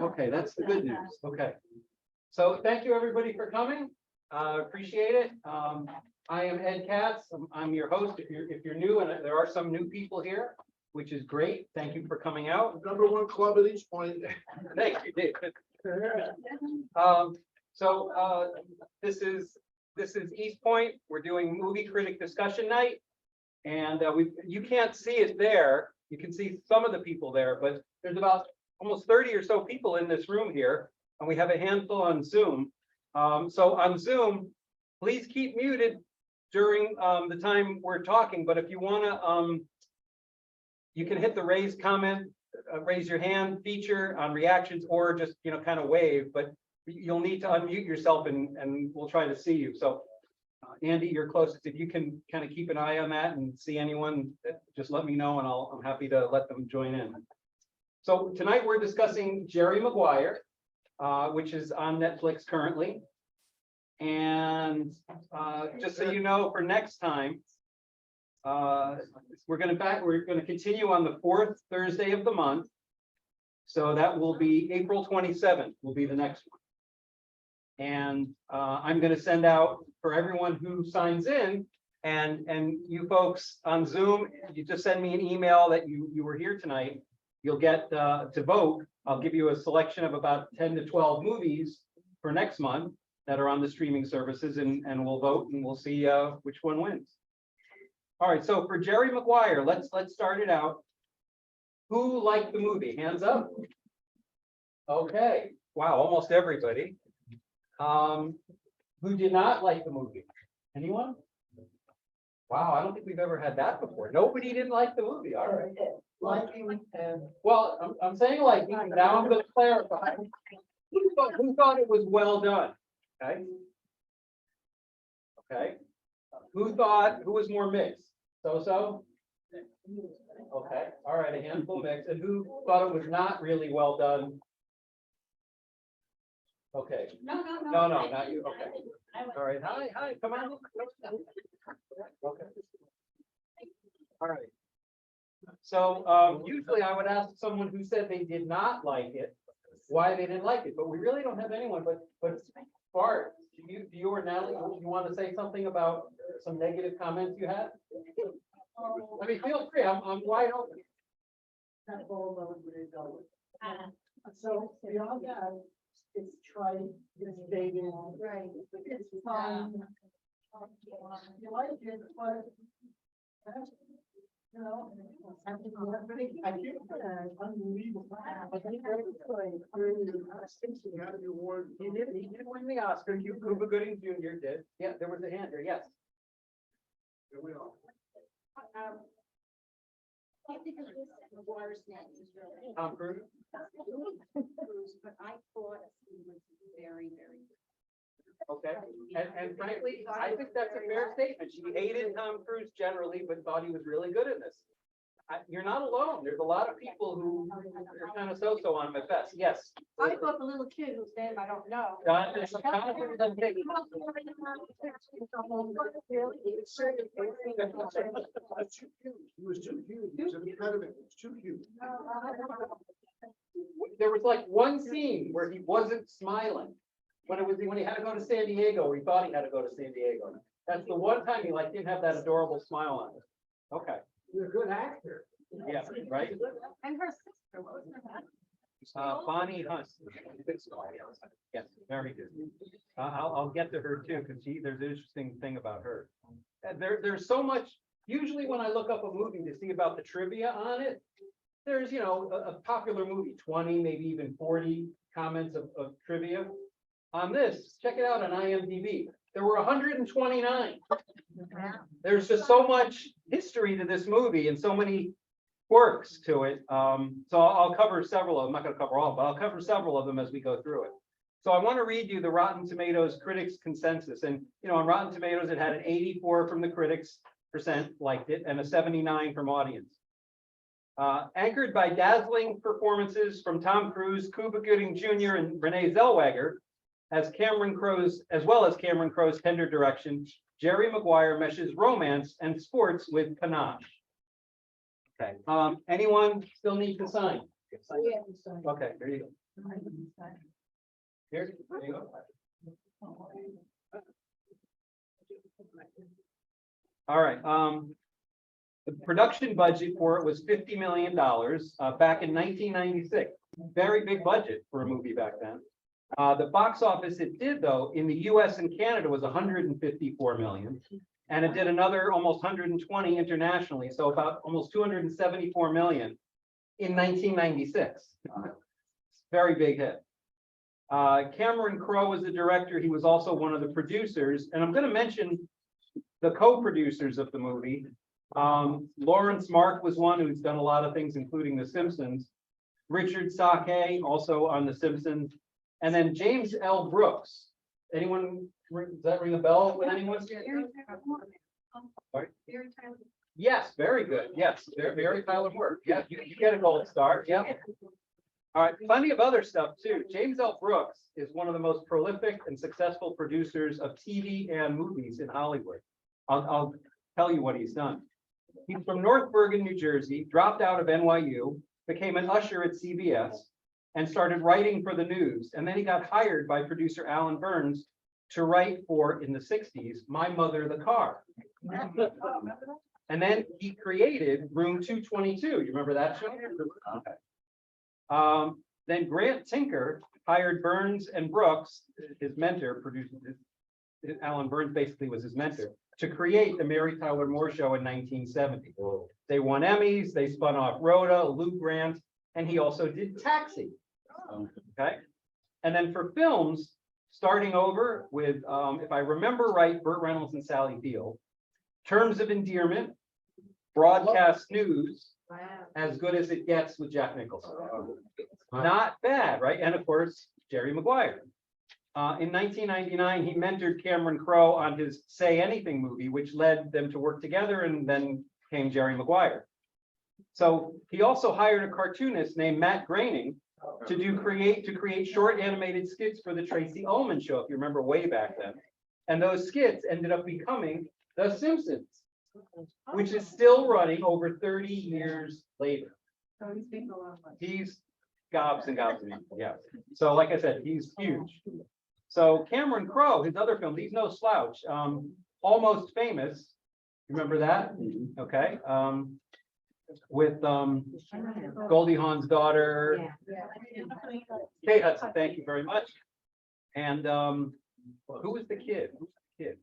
Okay, that's the good news. Okay. So thank you, everybody, for coming. Appreciate it. I am Ed Katz. I'm your host. If you're new, and there are some new people here, which is great. Thank you for coming out. #1 club at East Point. Thank you, David. This is East Point. We're doing movie critic discussion night, and you can't see it there. You can see some of the people there, but there's about almost 30 or so people in this room here, and we have a handful on Zoom. So on Zoom, please keep muted during the time we're talking. But if you want to, you can hit the raise your hand feature on reactions, or just kind of wave. But you'll need to unmute yourself, and we'll try to see you. So Andy, you're closest. If you can kind of keep an eye on that and see anyone, just let me know, and I'm happy to let them join in. So tonight we're discussing Jerry Maguire, which is on Netflix currently. And just so you know, for next time, we're going to continue on the 4th Thursday of the month. So that will be April 27th will be the next one. And I'm going to send out for everyone who signs in, and you folks on Zoom, you just send me an email that you were here tonight. You'll get to vote. I'll give you a selection of about 10 to 12 movies for next month that are on the streaming services, and we'll vote, and we'll see which one wins. All right, so for Jerry Maguire, let's start it out. Who liked the movie? Hands up. Okay, wow, almost everybody. Who did not like the movie? Anyone? Wow, I don't think we've ever had that before. Nobody didn't like the movie. All right. Liking and well, I'm saying liking. Now I'm going to clarify. Who thought it was well done? Okay. Okay. Who was more mixed? So? Okay. All right. A handful mixed. And who thought it was not really well done? Okay. No, not you. Okay. All right. Hi. Come on. Okay. All right. So usually I would ask someone who said they did not like it why they didn't like it, but we really don't have anyone. But Bart, do you or Natalie, you want to say something about some negative comments you had? I mean, feel free. I'm wide open. So beyond that, it's tried, it's dated, right? It's fun. You like it, but I think unbelievable. I think He had the award. He did win the Oscar. Cuba Gooding Jr. did. Yeah, there was a hand here. Yes. Here we are. I think of this Maguire's name is really Tom Cruise. but I thought he was very, very good. Okay. And frankly, I think that's a fair statement. She hated Tom Cruise generally, but thought he was really good in this. You're not alone. There's a lot of people who are kind of so-so on him at best. Yes. I thought the little kid whose name I don't know. He was too cute. He was an impediment. He was too cute. There was like one scene where he wasn't smiling. When he had to go to San Diego, or he thought he had to go to San Diego. That's the one time he didn't have that adorable smile on it. Okay. You're a good actor. Yeah, right. And her sister, what was her name? Bonnie Hunt. Yes, very good. I'll get to her too, because there's an interesting thing about her. There's so much. Usually when I look up a movie to see about the trivia on it, there's a popular movie, 20, maybe even 40 comments of trivia. On this, check it out on IMDb. There were 129. There's just so much history to this movie and so many quirks to it. So I'll cover several of them. I'm not going to cover all, but I'll cover several of them as we go through it. So I want to read you the Rotten Tomatoes critics consensus. And on Rotten Tomatoes, it had an 84 from the critics % liked it, and a 79 from audience. Anchored by dazzling performances from Tom Cruise, Cuba Gooding Jr., and Renee Zellweger, as well as Cameron Crowe's tender direction, Jerry Maguire meshes romance and sports with panache. Okay. Anyone still need to sign? Okay, there you go. All right, the production budget for it was $50 million, back in 1996. Very big budget for a movie back then. The box office it did though, in the US and Canada was 154 million. And it did another almost 120 internationally, so about almost 274 million in 1996. Very big hit. Cameron Crowe was the director. He was also one of the producers, and I'm going to mention the co-producers of the movie. Lawrence Mark was one who's done a lot of things, including The Simpsons. Richard Sake, also on The Simpsons, and then James L. Brooks. Anyone, does that ring a bell with anyone? Sorry? Yes, very good. Yes, very Tyler work. Yeah, you get a gold star. Yep. All right, plenty of other stuff too. James L. Brooks is one of the most prolific and successful producers of TV and movies in Hollywood. I'll tell you what he's done. He's from North Bergen, New Jersey, dropped out of NYU, became an usher at CBS, and started writing for the news. And then he got hired by producer Alan Burns to write for, in the 60s, My Mother the Car. And then he created Room 222. You remember that show? Okay. Then Grant Tinker hired Burns and Brooks, his mentor, Alan Burns basically was his mentor, to create the Mary Tyler Moore Show in 1970. They won Emmys, they spun off Rhoda, Lou Grant, and he also did Taxi. Okay. And then for films, starting over with, if I remember right, Burt Reynolds and Sally Field, Terms of Endearment, Broadcast News, As Good as It Gets with Jack Nicholson. Not bad, right? And of course, Jerry Maguire. In 1999, he mentored Cameron Crowe on his Say Anything movie, which led them to work together, and then came Jerry Maguire. So he also hired a cartoonist named Matt Groening to create short animated skits for the Tracy Ullman Show, if you remember way back then. And those skits ended up becoming The Simpsons, which is still running over 30 years later. He's gobs and gobs of people, yeah. So like I said, he's huge. So Cameron Crowe, his other film, he's no slouch. Almost Famous, remember that? Okay. With Goldie Hawn's daughter, Kate Hudson, thank you very much. And who was the kid? Who's the kid?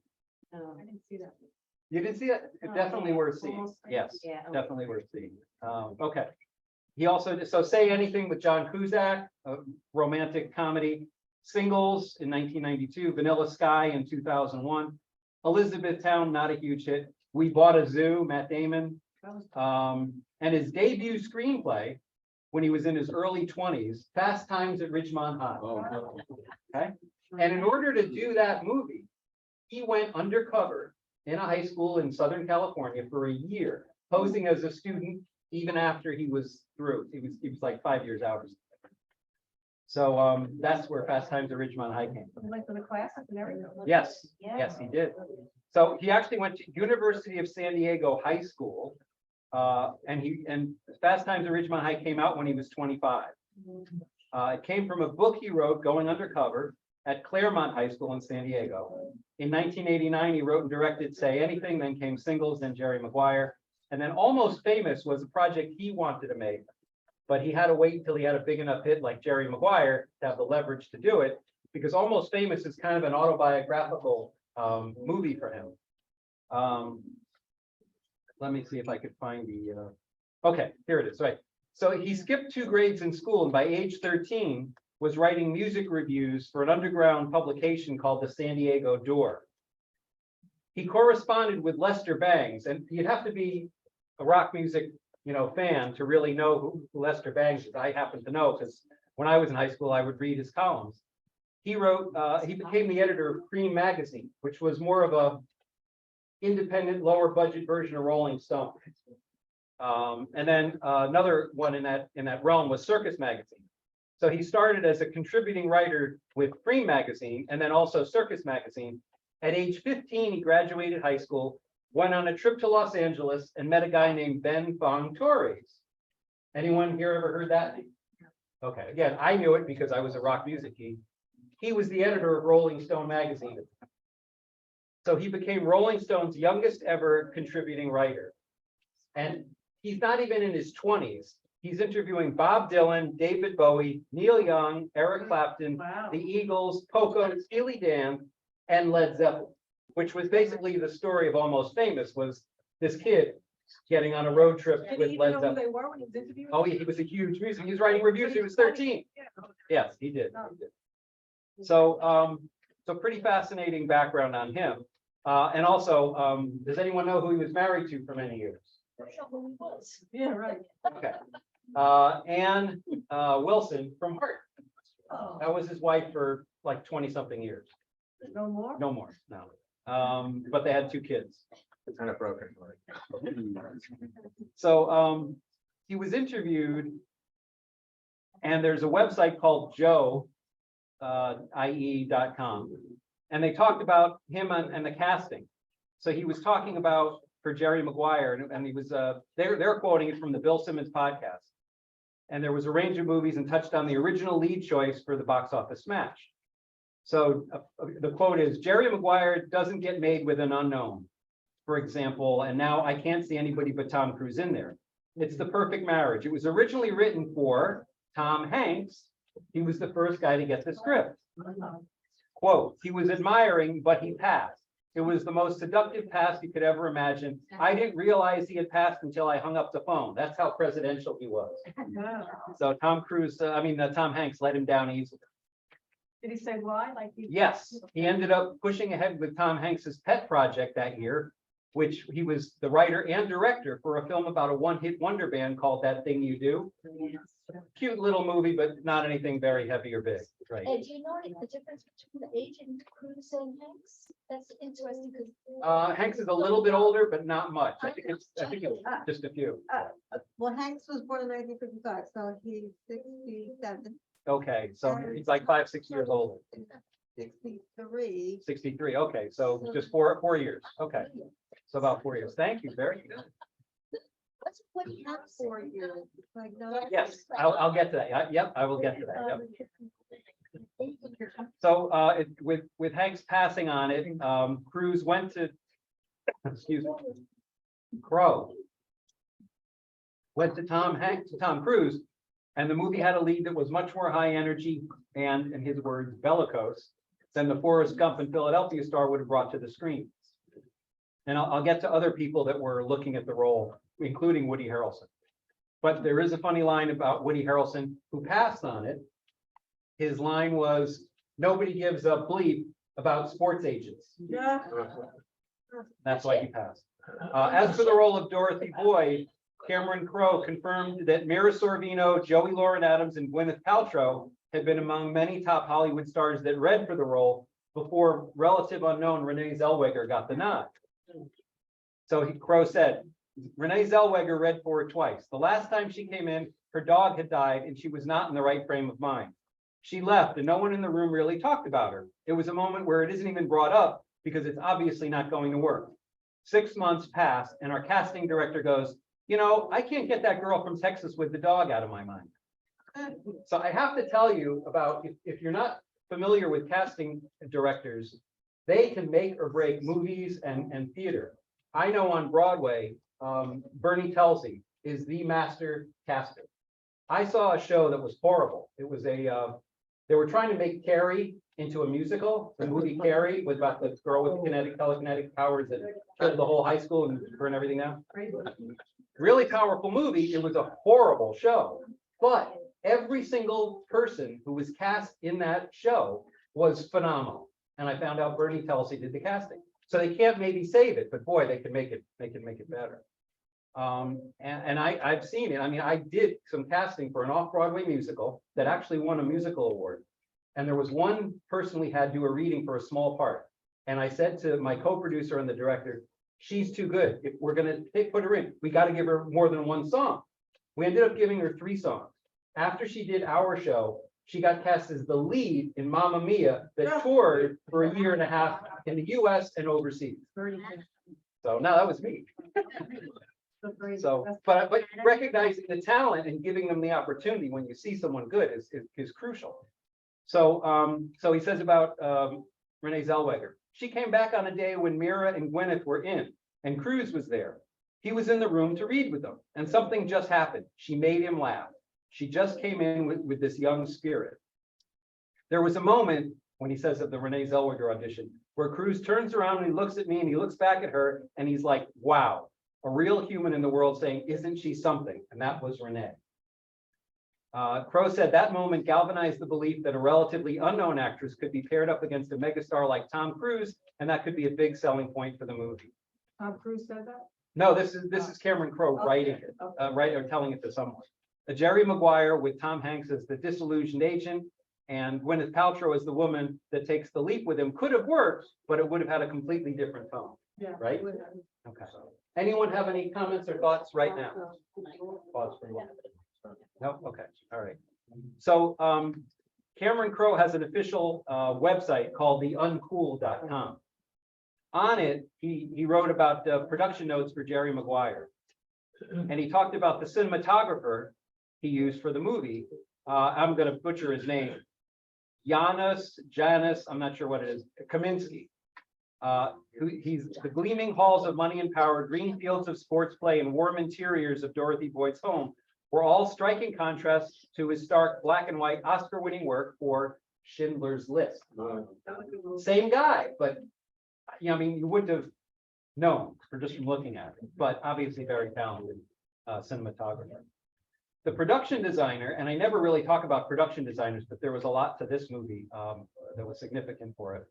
I didn't see that. You didn't see it? It's definitely worth seeing. Yes, definitely worth seeing. Okay. He also, so Say Anything with John Cusack, a romantic comedy. Singles in 1992, Vanilla Sky in 2001, Elizabethtown, not a huge hit. We Bought a Zoo, Matt Damon. And his debut screenplay when he was in his early 20s, Fast Times at Ridgemont High. Okay. And in order to do that movie, he went undercover in a high school in Southern California for a year, posing as a student even after he was through. He was like 5 years out or something. So that's where Fast Times at Ridgemont High came from. Like for the classes and everything. Yes, yes, he did. So he actually went to University of San Diego High School. And Fast Times at Ridgemont High came out when he was 25. It came from a book he wrote going undercover at Claremont High School in San Diego. In 1989, he wrote and directed Say Anything, then came Singles, then Jerry Maguire. And then Almost Famous was a project he wanted to make, but he had to wait until he had a big enough hit like Jerry Maguire to have the leverage to do it, because Almost Famous is kind of an autobiographical movie for him. Let me see if I could find the, okay, here it is, right. So he skipped 2 grades in school, and by age 13 was writing music reviews for an underground publication called the San Diego Door. He corresponded with Lester Bangs, and you'd have to be a rock music, fan to really know who Lester Bangs is. I happen to know because when I was in high school, I would read his columns. He became the editor of Cream magazine, which was more of a independent, lower budget version of Rolling Stone. And then another one in that realm was Circus magazine. So he started as a contributing writer with Cream magazine and then also Circus magazine. At age 15, he graduated high school, went on a trip to Los Angeles, and met a guy named Ben Fong Torres. Anyone here ever heard that name? Okay, again, I knew it because I was a rock music geek. He was the editor of Rolling Stone magazine. So he became Rolling Stone's youngest ever contributing writer. And he's not even in his 20s. He's interviewing Bob Dylan, David Bowie, Neil Young, Eric Clapton, Wow. the Eagles, Poco, Steely Dan, and Led Zeppelin, which was basically the story of Almost Famous, was this kid getting on a road trip Did with he even Led know who Zeppelin. they were when he was interviewing? Oh, yeah, he was a huge music. He was writing reviews. He was 13. Yes, he did. He did. So, so pretty fascinating background on him. And also, does anyone know who he was married to for many years? Yeah, right. Okay. Ann Wilson from Hart. Oh, That was his wife for like 20 something years. no more? No more, no. But they had 2 kids. It's kind of broken. So he was interviewed, and there's a website called joe.ie.com, and they talked about him and the casting. So he was talking about for Jerry Maguire, and he was they're quoting it from the Bill Simmons podcast. And there was a range of movies and touched on the original lead choice for the box office smash. So the quote is, Jerry Maguire doesn't get made with an unknown, for example, and now I can't see anybody but Tom Cruise in there. It's the perfect marriage. It was originally written for Tom Hanks. He was the first guy to get the script. Quote, he was admiring, but he passed. It was the most seductive pass you could ever imagine. I didn't realize he had passed until I hung up the phone. That's how presidential he was. Wow. So Tom Hanks let him down easily. Did he say why? Like he? Yes, he ended up pushing ahead with Tom Hanks's pet project that year, which he was the writer and director for a film about a one-hit wonder band called That Thing You Do. Cute little movie, but not anything very heavy or big, right? Do you know the difference between the age in Cruise and Hanks? That's interesting because. Hanks is a little bit older, but not much. I think it's just a few. Well, Hanks was born in 1955, so he's 67, Okay, so he's like 5-6 years older. 63. 63. Okay, so just four years. Okay, so about 4 years. Thank you. Very good. What happened? 4 years. Like, no. Yes, I'll get to that. Yep, I will get to that. Yep. So with Hanks passing on it, Cruise went to, excuse me, Crowe. Went to Tom Cruise, and the movie had a lead that was much more high energy and, in his words, bellicose than the Forrest Gump and Philadelphia star would have brought to the screen. And I'll get to other people that were looking at the role, including Woody Harrelson. But there is a funny line about Woody Harrelson who passed on it. His line was, nobody gives a bleep about sports agents. Yeah. That's why he passed. As for the role of Dorothy Boyd, Cameron Crowe confirmed that Mira Sorvino, Joey Lauren Adams, and Gwyneth Paltrow had been among many top Hollywood stars that read for the role before relative unknown Renee Zellweger got the nod. So Crowe said, Renee Zellweger read for it twice. The last time she came in, her dog had died and she was not in the right frame of mind. She left and no one in the room really talked about her. It was a moment where it isn't even brought up because it's obviously not going to work. 6 months passed and our casting director goes, you know, I can't get that girl from Texas with the dog out of my mind. So I have to tell you about, if you're not familiar with casting directors, they can make or break movies and theater. I know on Broadway, Bernie Telsey is the master caster. I saw a show that was horrible. It was they were trying to make Carrie into a musical. The movie Carrie was about the girl with telekinetic powers that killed the whole high school and burned everything down. Really powerful movie. It was a horrible show, but every single person who was cast in that show was phenomenal. And I found out Bernie Telsey did the casting. So they can't maybe save it, but boy, they can make it better. And I've seen it. I mean, I did some casting for an off-Broadway musical that actually won a musical award. And there was one person we had do a reading for a small part. And I said to my co-producer and the director, she's too good. If we're going to put her in, we got to give her more than one song. We ended up giving her 3 songs. After she did our show, she got cast as the lead in Mamma Mia that toured for a year and a half in the US and overseas. So now that was me. So, but recognizing the talent and giving them the opportunity when you see someone good is crucial. So, so he says about Renee Zellweger. She came back on a day when Mira and Gwyneth were in, and Cruz was there. He was in the room to read with them, and something just happened. She made him laugh. She just came in with this young spirit. There was a moment, when he says of the Renee Zellweger audition, where Cruz turns around and he looks at me and he looks back at her and he's like, wow, a real human in the world saying, isn't she something? And that was Renee. Crowe said that moment galvanized the belief that a relatively unknown actress could be paired up against a megastar like Tom Cruise, and that could be a big selling point for the movie. Tom Cruise said that? No, this is Cameron Crowe writing it, or telling it to someone. Jerry Maguire with Tom Hanks as the disillusioned agent and Gwyneth Paltrow as the woman that takes the leap with him could have worked, but it would have had a completely different tone, Yeah. right? Okay. Anyone have any comments or thoughts right now? Pause for a moment. No, okay, all right. So Cameron Crowe has an official website called theuncool.com. On it, he wrote about production notes for Jerry Maguire. And he talked about the cinematographer he used for the movie. I'm going to butcher his name. Janusz, I'm not sure what it is, Kaminsky. He's the gleaming halls of money and power, green fields of sports play, and warm interiors of Dorothy Boyd's home were all striking contrasts to his stark black and white Oscar-winning work for Schindler's List. Same guy, but I mean, you wouldn't have known just from looking at it, but obviously very talented cinematographer. The production designer, and I never really talk about production designers, but there was a lot to this movie that was significant for it,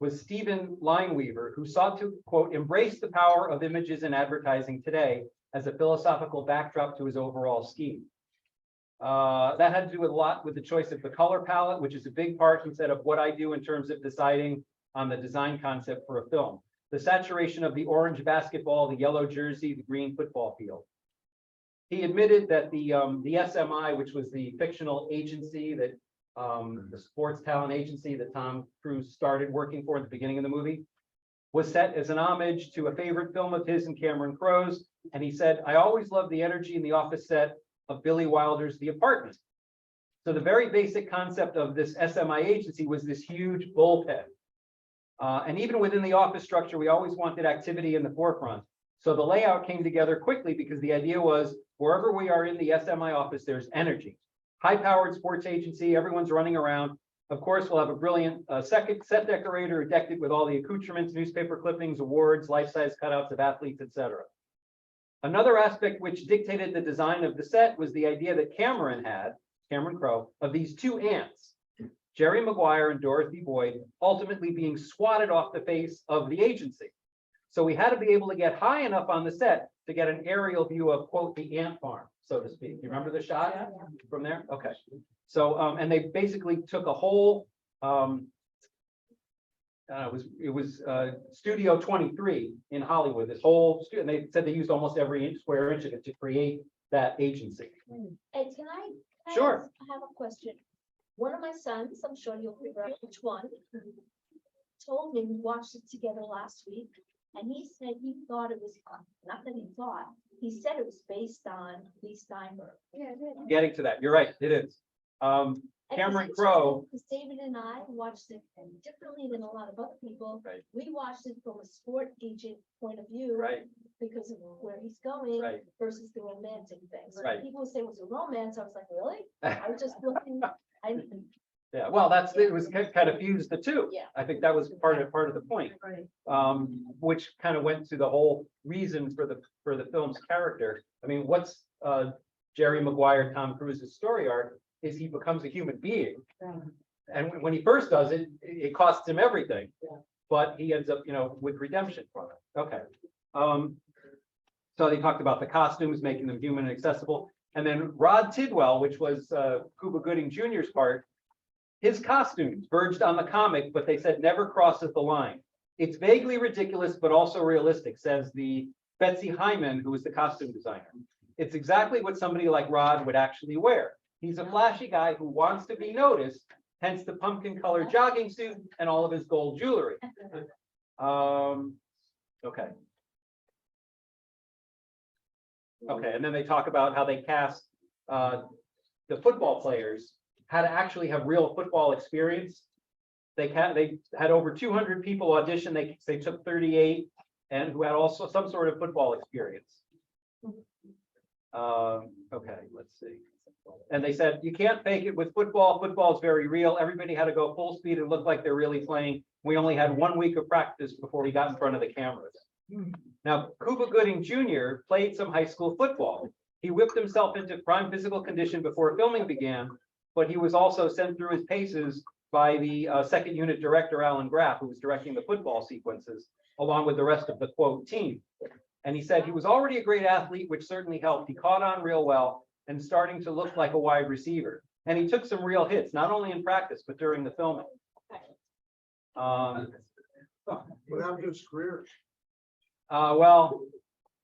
was Stephen Lineweaver, who sought to, quote, embrace the power of images in advertising today as a philosophical backdrop to his overall scheme. That had to do a lot with the choice of the color palette, which is a big part, he said, of what I do in terms of deciding on the design concept for a film. The saturation of the orange basketball, the yellow jersey, the green football field. He admitted that the SMI, which was the fictional agency that the sports talent agency that Tom Cruise started working for at the beginning of the movie, was set as an homage to a favorite film of his and Cameron Crowe's. And he said, I always loved the energy in the office set of Billy Wilder's The Apartment. So the very basic concept of this SMI agency was this huge bullpen. And even within the office structure, we always wanted activity in the forefront. So the layout came together quickly because the idea was wherever we are in the SMI office, there's energy. High-powered sports agency, everyone's running around. Of course, we'll have a brilliant second set decorator who decked it with all the accoutrements, newspaper clippings, awards, life-size cutouts of athletes, etc. Another aspect which dictated the design of the set was the idea that Cameron Crowe, of these two ants, Jerry Maguire and Dorothy Boyd, ultimately being swatted off the face of the agency. So we had to be able to get high enough on the set to get an aerial view of, quote, the ant farm, so to speak. You remember the shot from there? Okay. So, and they basically took a whole, it was Studio 23 in Hollywood, this whole, and they said they used almost every square inch of it to create that agency. Ed, can I Sure. have a question? One of my sons, I'm sure you'll figure out which one, told me we watched it together last week, and he said he thought it was, not that he thought, he said it was based on Lee Steinberg. Getting to that, you're right, it is. Cameron Crowe. Because David and I watched it differently than a lot of other people. Right. We watched it from a sport agent point of view. Right. Because of where he's going. Right. Versus the romantic things. So Right. people would say it was a romance. I was like, really? I was just looking. Yeah, well, it was kind of fused the two. Yeah. I think that was part of the point, which kind of went to the whole reason for the film's character. I mean, what's Jerry Maguire, Tom Cruise's story arc is he becomes a human being, and when he first does it, it costs him everything, but he ends up, with redemption from it. Okay. So they talked about the costumes, making them human and accessible. And then Rod Tidwell, which was Cuba Gooding Jr.'s part, his costumes verged on the comic, but they said never crosses the line. It's vaguely ridiculous, but also realistic, says the Betsy Hyman, who was the costume designer. It's exactly what somebody like Rod would actually wear. He's a flashy guy who wants to be noticed, hence the pumpkin-colored jogging suit and all of his gold jewelry. Okay. Okay, and then they talk about how they cast the football players, how to actually have real football experience. they had over 200 people audition. They took 38 and who had also some sort of football experience. Okay, let's see. And they said, you can't fake it with football. Football is very real. Everybody had to go full speed and look like they're really playing. We only had 1 week of practice before we got in front of the cameras. Now, Cuba Gooding Jr. played some high school football. He whipped himself into prime physical condition before filming began, but he was also sent through his paces by the second unit director, Alan Graff, who was directing the football sequences, along with the rest of the quote team. And he said he was already a great athlete, which certainly helped. He caught on real well and starting to look like a wide receiver. And he took some real hits, not only in practice, but during the filming. What happened to his career? Well,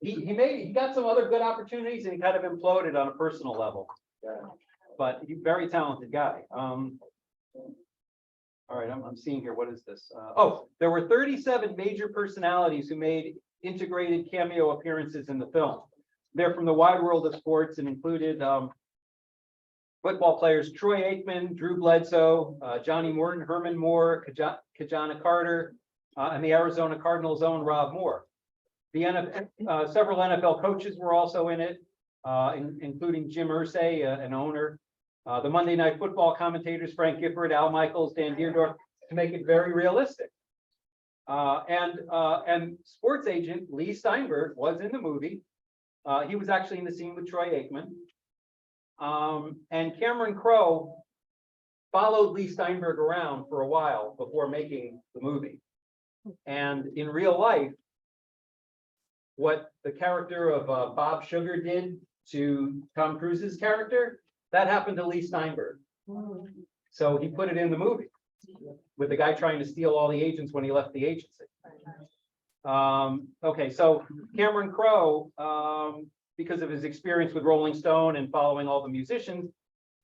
he got some other good opportunities and he kind of imploded on a personal level. But he's a very talented guy. All right, I'm seeing here, what is this? Oh, there were 37 major personalities who made integrated cameo appearances in the film. They're from the wide world of sports and included football players Troy Aikman, Drew Bledsoe, Johnny Morton, Herman Moore, Kajana Carter, and the Arizona Cardinals' own Rob Moore. Several NFL coaches were also in it, including Jim Irsay, an owner. The Monday Night Football commentators, Frank Gifford, Al Michaels, Dan Deerdorf, to make it very realistic. And sports agent Lee Steinberg was in the movie. He was actually in the scene with Troy Aikman. And Cameron Crowe followed Lee Steinberg around for a while before making the movie. And in real life, what the character of Bob Sugar did to Tom Cruise's character, that happened to Lee Steinberg. So he put it in the movie with the guy trying to steal all the agents when he left the agency. Okay, so Cameron Crowe, because of his experience with Rolling Stone and following all the musicians,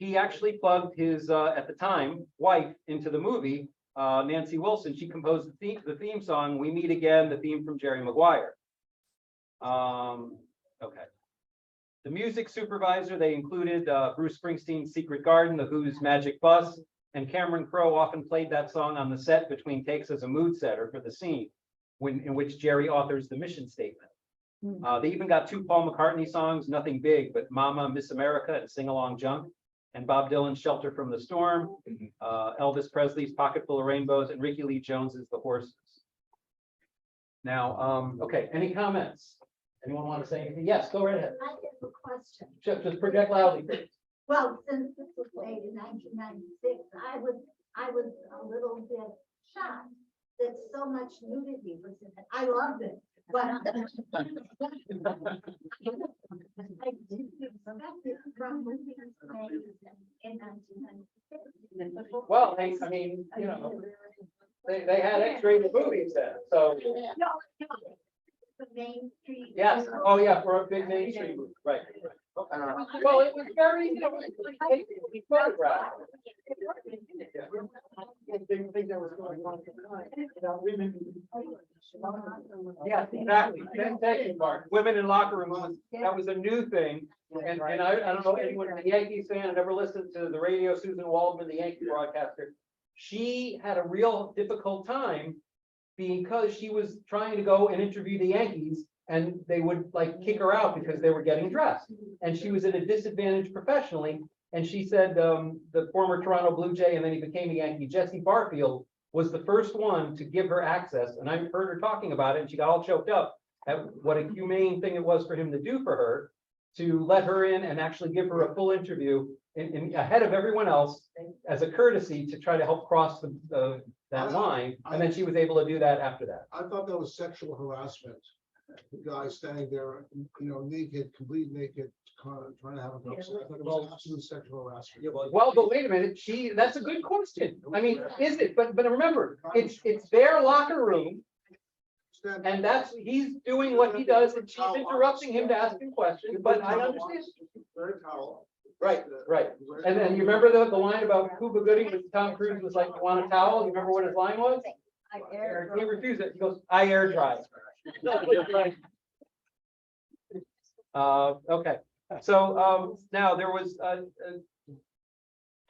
he actually plugged his, at the time, wife into the movie, Nancy Wilson. She composed the theme song, We Meet Again, the theme from Jerry Maguire. Okay. The music supervisor, they included Bruce Springsteen's Secret Garden, The Who's Magic Bus, and Cameron Crowe often played that song on the set between takes as a mood setter for the scene, in which Jerry authors the mission statement. They even got 2 Paul McCartney songs, nothing big, but Mama, Miss America, and Sing Along Junk, and Bob Dylan's Shelter from the Storm, Elvis Presley's Pocket Full of Rainbows, and Ricky Lee Jones's The Horses. Now, okay, any comments? Anyone want to say anything? Yes, go right ahead. I have a question. Just project loudly, please. Well, since this was made in 1996, I was a little bit shocked that so much nudity was in it. I loved it, but I didn't expect it from movies made in 1996. Well, I mean, you know, they had X-rated movies then, so. No, the Main Street. Yes, oh yeah, for a big mainstream movie, right. Well, it was very, you know, we photographed. Yes, exactly. Thank you, Mark. Women in locker rooms, that was a new thing. And I don't know anyone in the Yankees fan had ever listened to the radio, Susan Waldman, the Yankee broadcaster. She had a real difficult time because she was trying to go and interview the Yankees and they would like kick her out because they were getting dressed. And she was at a disadvantage professionally. And she said the former Toronto Blue Jay, and then he became a Yankee, Jesse Barfield, was the first one to give her access. And I heard her talking about it and she got all choked up at what a humane thing it was for him to do for her, to let her in and actually give her a full interview in ahead of everyone else as a courtesy to try to help cross that line. And then she was able to do that after that. I thought that was sexual harassment. The guy standing there, you know, naked, complete naked, trying to have a conversation. I thought it was absolute sexual harassment. Well, but wait a minute, that's a good question. I mean, is it? But remember, it's their locker room. And he's doing what he does, and she's interrupting him to ask him questions, but I understand. Very towel. Right. And then you remember the line about Cuba Gooding with Tom Cruise was like, you want a towel? You remember what his line was? He refused it. He goes, I air dry. Okay. So now there was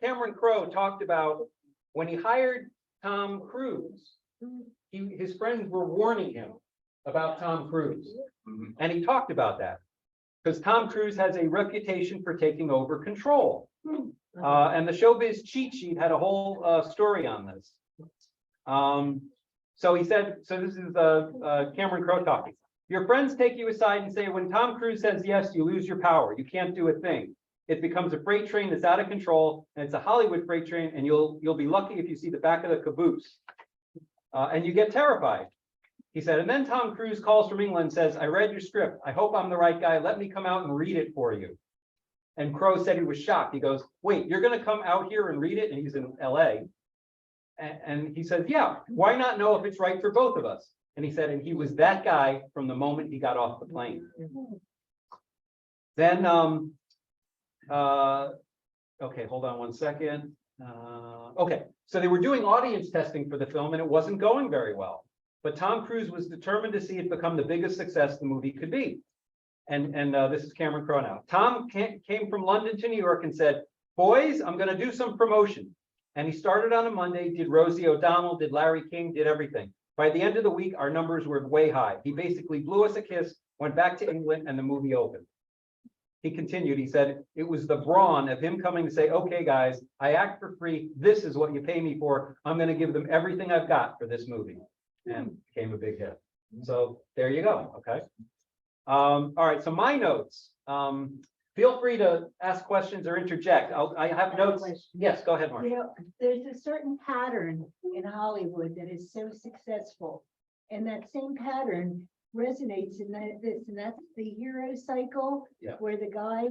Cameron Crowe talked about when he hired Tom Cruise. His friends were warning him about Tom Cruise. And he talked about that. Because Tom Cruise has a reputation for taking over control. And the Showbiz cheat sheet had a whole story on this. So he said, so this is Cameron Crowe talking. Your friends take you aside and say, when Tom Cruise says yes, you lose your power. You can't do a thing. It becomes a freight train that's out of control, and it's a Hollywood freight train, and you'll be lucky if you see the back of the caboose. And you get terrified. He said, and then Tom Cruise calls from England and says, I read your script. I hope I'm the right guy. Let me come out and read it for you. And Crowe said he was shocked. He goes, wait, you're going to come out here and read it? And he's in LA. And he says, yeah, why not know if it's right for both of us? And he said, and he was that guy from the moment he got off the plane. Then, okay, hold on one second. Okay, so they were doing audience testing for the film and it wasn't going very well. But Tom Cruise was determined to see it become the biggest success the movie could be. And this is Cameron Crowe now. Tom came from London to New York and said, boys, I'm going to do some promotion. And he started on a Monday, did Rosie O'Donnell, did Larry King, did everything. By the end of the week, our numbers were way high. He basically blew us a kiss, went back to England, and the movie opened. He continued, he said, it was the brawn of him coming to say, okay, guys, I act for free. This is what you pay me for. I'm going to give them everything I've got for this movie. And became a big hit. So there you go. Okay. All right. So my notes. Feel free to ask questions or interject. I have notes. Yes, go ahead, Marcia. You know, there's a certain pattern in Hollywood that is so successful. And that same pattern resonates in this, and that's the hero cycle, Yeah. where the guy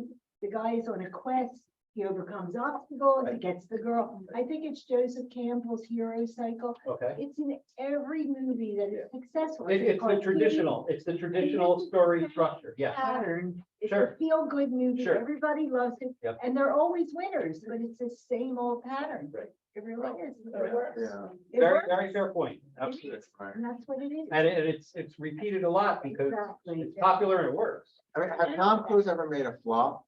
is on a quest, he overcomes obstacles, he Right. gets the girl. I think it's Joseph Campbell's hero cycle. Okay. It's in every movie that is successful. It's the traditional. It's the traditional story structure. Yeah. Pattern. It's Sure. a feel-good movie. Sure. Everybody loves it. Yep. And they're always winners, but it's the same old pattern. Right. It really is. Right. It works. Yeah. It Very, works. very fair point. It Absolutely. is, and that's what it is. And it's repeated a lot because Exactly. it's popular and it works. I mean, have Tom Cruise ever made a flop?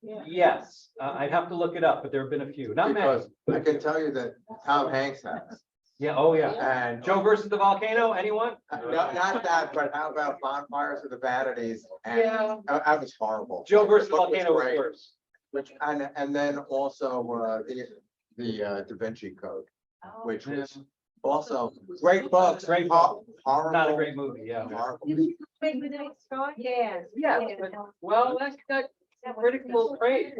Yeah. Yes, I'd have to look it up, but there have been a few. Not many. Because I can tell you that Tom Hanks has. Yeah. Oh, yeah. And Joe versus the volcano. Anyone? not that, but how about Bonfires of the Vanities? And Yeah. that was horrible. Joe versus the Book was volcano was great, worse. Which, and then also the Da Vinci Code, which was also great books. Great ho- book. Horrible. Not a great movie. Yeah. Horrible. Big with that star? Yes. Yeah. Well, that's got critical praise.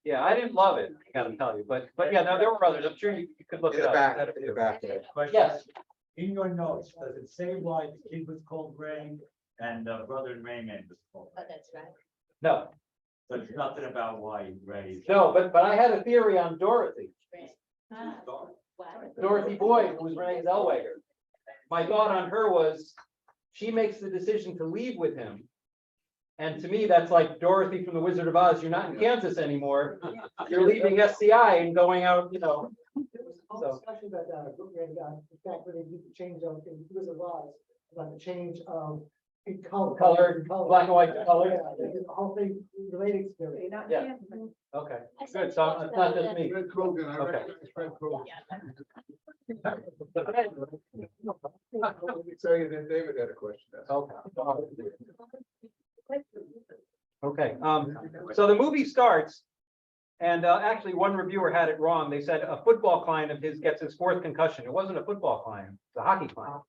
Yeah, I didn't love it. I gotta tell you, but yeah, no, there were others. I'm sure you could look In it the up. back, Had a in the few. back there. Yes. In your notes, does it say why the kid was called Ray and the brother in Rayman was called? But that's right. No, So there's nothing about why Ray. no, but I had a theory on Dorothy. Ah, wow. Dorothy Boyd, who was Renee Zellweger. My thought on her was, she makes the decision to leave with him. And to me, that's like Dorothy from the Wizard of Oz. You're not in Kansas anymore. You're leaving SCI and going out, you know. There was a whole discussion about that, in fact, when they did the change of, in Wizard of Oz, about the change of in color. Color, black and white color. Yeah, they did the whole thing related to it. Yeah. Okay, I said good. So it's not just me. Fred Krogan, I Okay. recognize Fred Krogan. Let me tell you that David had a question. Okay, so the movie starts, and actually one reviewer had it wrong. They said a football client of his gets his fourth concussion. It wasn't a football client, it's a hockey client.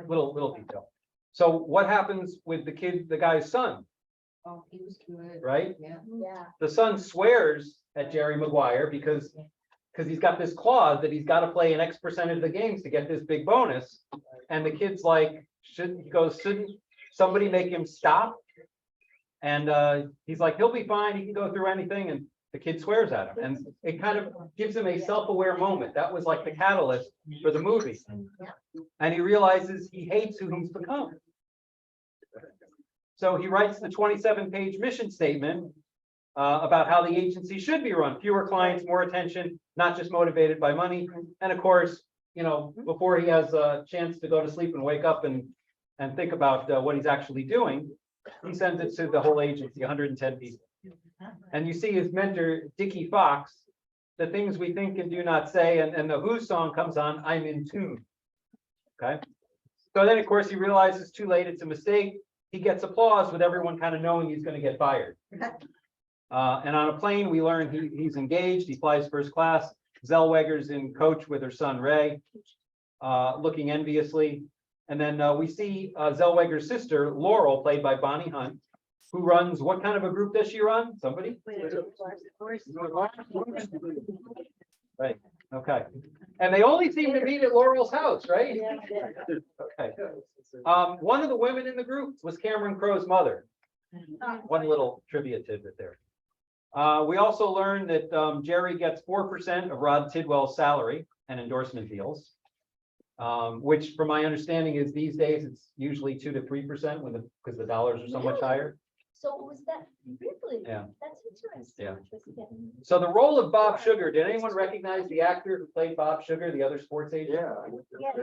Little detail. So what happens with the guy's son, Oh, he was good. right? Yeah. Yeah. The son swears at Jerry Maguire because he's got this clause that he's got to play an X percentage of the games to get this big bonus. And the kid's like, shouldn't somebody make him stop? And he's like, he'll be fine. He can go through anything. And the kid swears at him. And it kind of gives him a self-aware moment. That was like the catalyst for the movie. And he realizes he hates who he's become. So he writes the 27-page mission statement about how the agency should be run. Fewer clients, more attention, not just motivated by money. And of course, you know, before he has a chance to go to sleep and wake up and think about what he's actually doing, he sends it to the whole agency, 110 people. And you see his mentor, Dickie Fox, the things we think and do not say, and the Who song comes on, I'm in tune. Okay, so then, of course, he realizes too late, it's a mistake. He gets applause with everyone kind of knowing he's going to get fired. And on a plane, we learn he's engaged, he flies first class. Zellweger's in coach with her son Ray, looking enviously. And then we see Zellweger's sister, Laurel, played by Bonnie Hunt, who runs, what kind of a group does she run? Somebody? Right, okay. And they only seem to meet at Laurel's house, right? Okay. One of the women in the group was Cameron Crowe's mother. One little trivia tidbit there. We also learned that Jerry gets 4% of Rod Tidwell's salary and endorsement deals, which from my understanding is these days, it's usually 2 to 3% because the dollars are so much higher. So was that really? Yeah. That's interesting. Yeah. Interesting. So the role of Bob Sugar, did anyone recognize the actor who played Bob Sugar, the other sports agent? Yeah.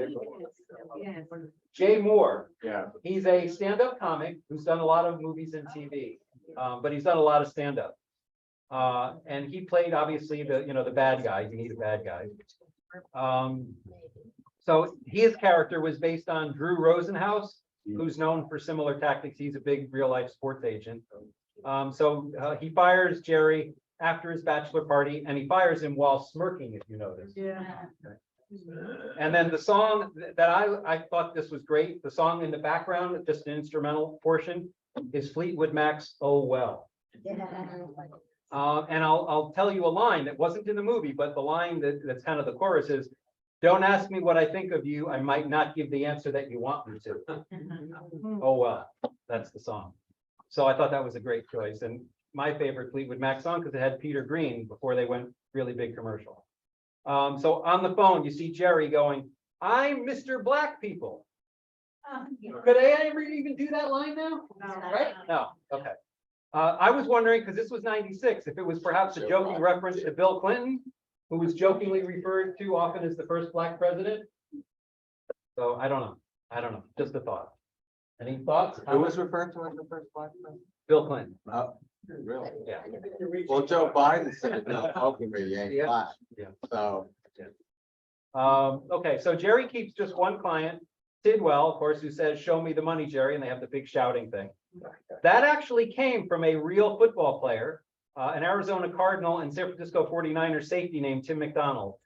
Jay Moore. Yeah. He's a stand-up comic who's done a lot of movies and TV, but he's done a lot of stand-up. And he played obviously the bad guy. You need a bad guy. So his character was based on Drew Rosenhaus, who's known for similar tactics. He's a big real-life sports agent. So he fires Jerry after his bachelor party, and he fires him while smirking, if you notice. Yeah. And then the song that I thought this was great, the song in the background, just an instrumental portion, is Fleetwood Mac's "Oh Well." And I'll tell you a line that wasn't in the movie, but the line that's kind of the chorus is, "Don't ask me what I think of you. I might not give the answer that you want me to." Oh, well, that's the song. So I thought that was a great choice. And my favorite Fleetwood Mac song, because it had Peter Green before they went really big commercial. So on the phone, you see Jerry going, "I'm Mr. Black People." Could I ever even do that line now? Right? No, okay. I was wondering, because this was 96, if it was perhaps a joking reference to Bill Clinton, who was jokingly referred to often as the first black president. So I don't know, just a thought. Any thoughts? Who was referred to as the first black man? Bill Clinton. Oh, really? Yeah. Well, Joe Biden said, "No, openly, you ain't Yeah. black." Yeah. So, Okay, so Jerry keeps just one client, Tidwell, of course, who says, "Show me the money, Jerry," and they have the big shouting thing. That actually came from a real football player, an Arizona Cardinal and San Francisco 49ers safety named Tim McDonald,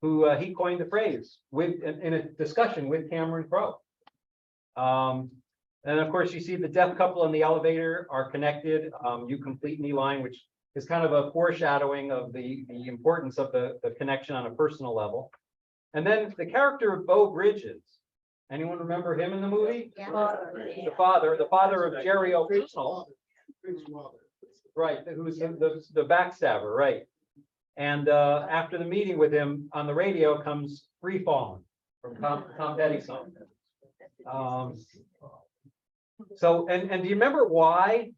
who he coined the phrase in a discussion with Cameron Crowe. And of course, you see the deaf couple in the elevator are connected. You complete me line, which is kind of a foreshadowing of the importance of the connection on a personal level. And then the character of Beau Bridges. Anyone remember him in the movie? The father of Jerry O'Connell. Right, who's the backstabber, right? And after the meeting with him on the radio comes "Free Fallin'" from Tom Petty's song. So, and do you remember why,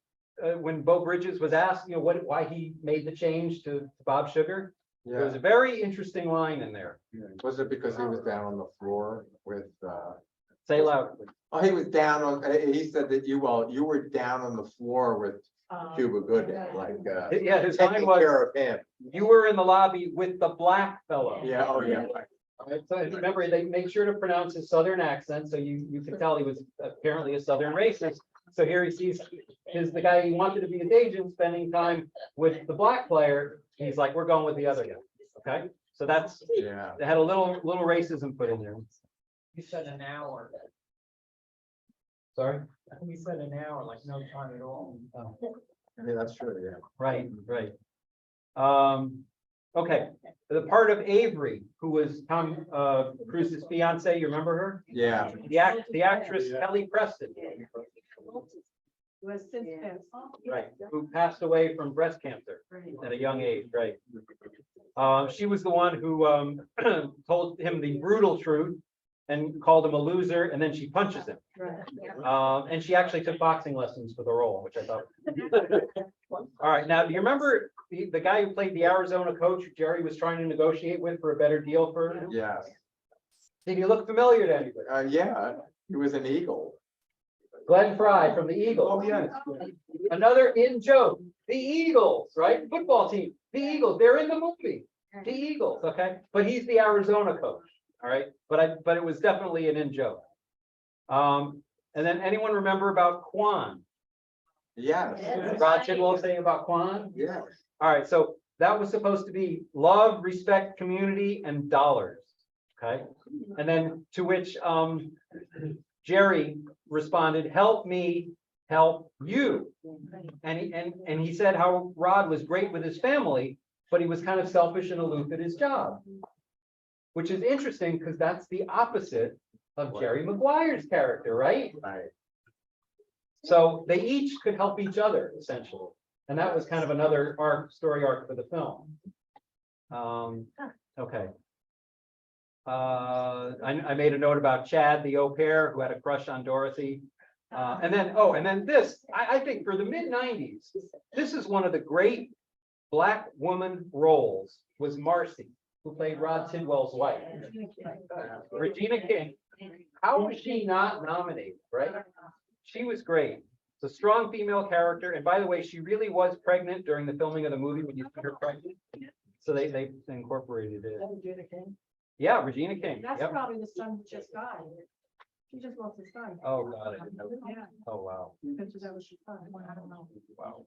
when Beau Bridges was asked, why he made the change to Bob Sugar? There was a very interesting line in there. was it because he was down on the floor with, Say loud. oh, he was down on, he said that you were down on the floor with Cuba Gooding, like, Yeah, his line taking was, care of him. "You were in the lobby with the black fellow." Yeah, oh, yeah. Right, so remember, they make sure to pronounce his southern accent, so you could tell he was apparently a southern racist. So here he sees the guy he wanted to be his agent spending time with the black player. He's like, "We're going with the other guy." Okay, so that's, Yeah. they had a little racism put in there. You said an hour. Sorry. I think you said an hour, like no time at all. Yeah, that's true, yeah. Right. Okay, the part of Avery, who was Tom Cruise's fiance, you remember her? Yeah. The actress Kelly Preston, Was since then. right, who passed away from breast cancer at a young age, right? She was the one who told him the brutal truth and called him a loser, and then she punches him. And she actually took boxing lessons for the role, which I thought. All right, now, do you remember the guy who played the Arizona coach who Jerry was trying to negotiate with for a better deal for him? Yes. Did he look familiar to anybody? Yeah, he was an Eagle. Glenn Fry from the Eagles. Oh, yes. Another in joke. The Eagles, right? Football team. The Eagles, they're in the movie. The Eagles, okay, but he's the Arizona coach, all right, but it was definitely an in joke. And then anyone remember about Quan? Yes, Rod Tidwell saying about Quan? yes. All right, so that was supposed to be love, respect, community, and dollars, okay? And then to which Jerry responded, help me, help you. And he said how Rod was great with his family, but he was kind of selfish and aloof at his job. Which is interesting because that's the opposite of Jerry Maguire's character, right? Right. So they each could help each other essentially. And that was kind of another story arc for the film. Okay. I made a note about Chad, the au pair who had a crush on Dorothy. And then this, I think for the mid-90s, this is one of the great Black woman roles was Marcy, who played Rod Tidwell's wife. Regina King. How was she not nominated, right? She was great. It's a strong female character. And by the way, she really was pregnant during the filming of the movie when you see her pregnant. So they incorporated it. Regina King. Yeah, Regina King. That's Yep. probably the son who just died. She just lost his son. Oh, God, I didn't know. Yeah, Oh, wow. because that was his son. I don't know. Wow.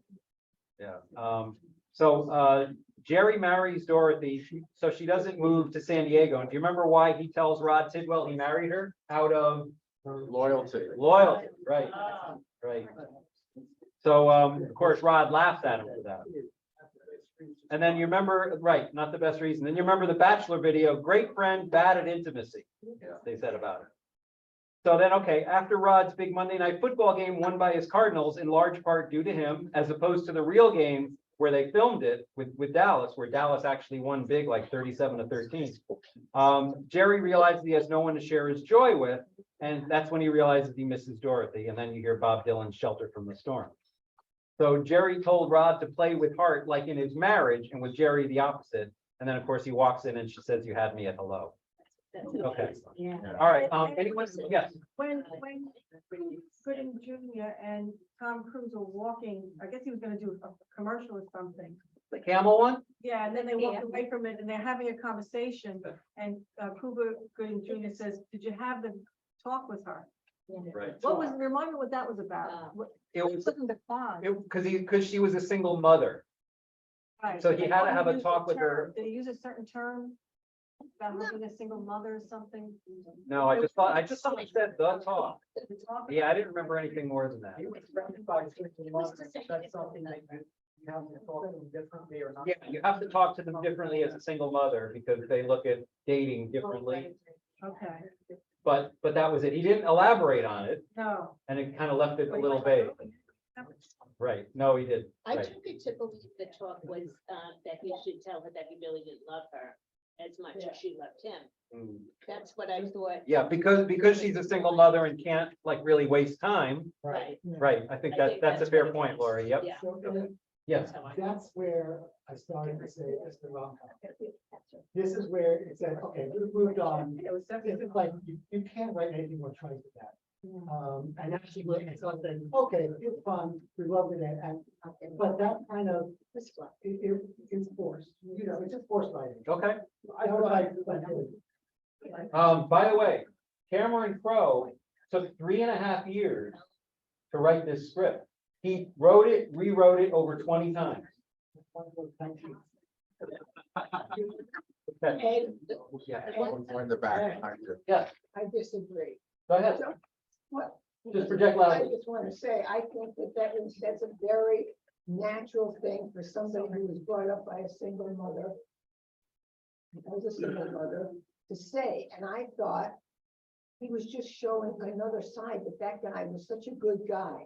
Yeah. So Jerry marries Dorothy, so she doesn't move to San Diego. And do you remember why he tells Rod Tidwell he married her? Out of Loyalty. loyalty, right? Right. So of course, Rod laughs at him for that. And then you remember, right, not the best reason. Then you remember the Bachelor video, great friend, bad at intimacy. They said about it. So then, okay, after Rod's big Monday night football game won by his Cardinals, in large part due to him, as opposed to the real game where they filmed it with Dallas, where Dallas actually won big, like 37-13. Jerry realizes he has no one to share his joy with, and that's when he realizes he misses Dorothy. And then you hear Bob Dylan's Shelter from the Storm. So Jerry told Rod to play with heart like in his marriage, and with Jerry the opposite. And then of course he walks in and she says, you had me at hello. Okay. Yeah. All right, anyone, yes. When Gooding Jr. and Tom Cruise were walking, I guess he was gonna do a commercial or something. The camel one? Yeah, and then they walked away from it and they're having a conversation and Cuba Gooding Jr. says, did you have the talk with her? Right. Remind me what that was about. It was Looking to find. because she was a single mother. Right. So he had to have a Did he talk use with a her. term? Did he use a certain term? About her being a single mother or something? No, I just thought he said the talk. The talk? Yeah, I didn't remember anything more than that. He was threatened by single mothers. That's something that you have to talk to them differently or not. Yeah, you have to talk to them differently as a single mother because they look at dating differently. Okay, But that was it. He didn't elaborate on it no. and it kind of left it a little vague. Right. No, he didn't. I Right. took it to believe the talk was that he should tell her that he really didn't love her as much as she loved him. Mm. That's what I thought. Yeah, because she's a single mother and can't like really waste time. Right. Right. I think I think that's a that's fair what it point, is. Lori. Yep. Yeah. So, and Yes. That's how I- that's where I started to say, it's the wrong. This is where it said, okay, we've moved on. It was This is like, you can't write anything more trite than that. And actually, it's something, okay, it's fun, we love it, but that kind of, it's forced, you know, it's just forced writing. Okay. I don't like. By the way, Cameron Crowe took 3.5 years to write this script. He wrote it, rewrote it over 20 times. Okay. Yeah. We're in the back. behind you. Yeah, I disagree. go ahead. What? Just project I loudly. just want to say, I think that's a very natural thing for somebody who was brought up by a single mother. As a single mother to say, and I thought he was just showing another side, that guy was such a good guy.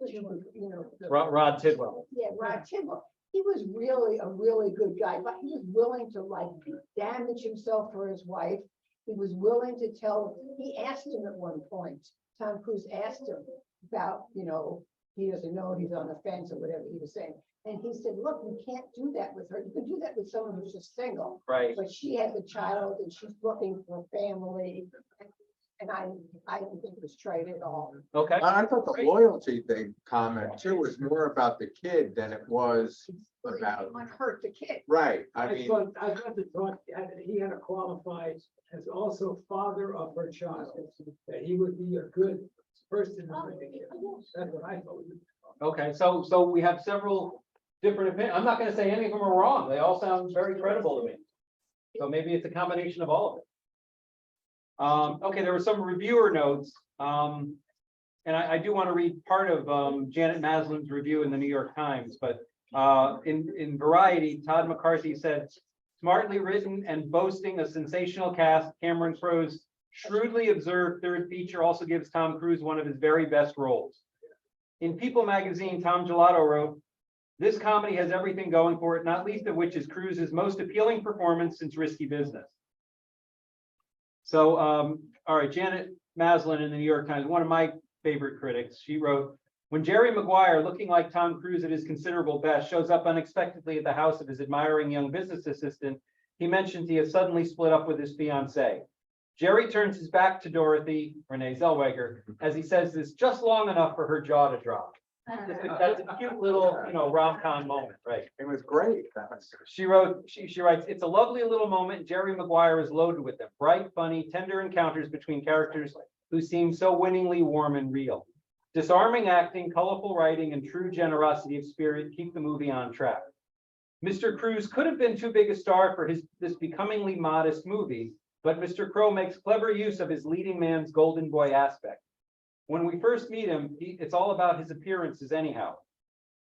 You know. Rod Tidwell. Yeah, Rod Tidwell. He was really a really good guy, but he was willing to like damage himself for his wife. He was willing to tell, he asked him at one point, Tom Cruise asked him about, you know, he doesn't know, he's on the fence or whatever he was saying. And he said, look, you can't do that with her. You can do that with someone who's just single. Right. But she has a child and she's looking for family. And I didn't think it was trite at all. Okay, I thought the loyalty thing comment too was more about the kid than it was about, It hurt the kid. right, I mean, I got to talk, he had to qualify as also father of her child, that he would be a good person to bring the kid. That's what I thought. okay, so we have several different opinions. I'm not gonna say any of them are wrong. They all sound very credible to me. So maybe it's a combination of all of it. Okay, there were some reviewer notes. And I do want to read part of Janet Maslin's review in the New York Times, but in Variety, Todd McCarthy said, smartly written and boasting a sensational cast, Cameron Crowe's shrewdly observed third feature also gives Tom Cruise one of his very best roles. In People magazine, Tom Gelato wrote, this comedy has everything going for it, not least of which is Cruise's most appealing performance since Risky Business. So, all right, Janet Maslin in the New York Times, one of my favorite critics, she wrote, when Jerry Maguire, looking like Tom Cruise at his considerable best, shows up unexpectedly at the house of his admiring young business assistant, he mentions he has suddenly split up with his fiancée. Jerry turns his back to Dorothy, Renee Zellweger, as he says this just long enough for her jaw to drop. That's a cute little, rom-com moment, right? it was great. She wrote, she writes, it's a lovely little moment. Jerry Maguire is loaded with them. Bright, funny, tender encounters between characters who seem so winningly warm and real. Disarming acting, colorful writing, and true generosity of spirit keep the movie on track. Mr. Cruise could have been too big a star for this becomingly modest movie, but Mr. Crowe makes clever use of his leading man's golden boy aspect. When we first meet him, it's all about his appearances anyhow.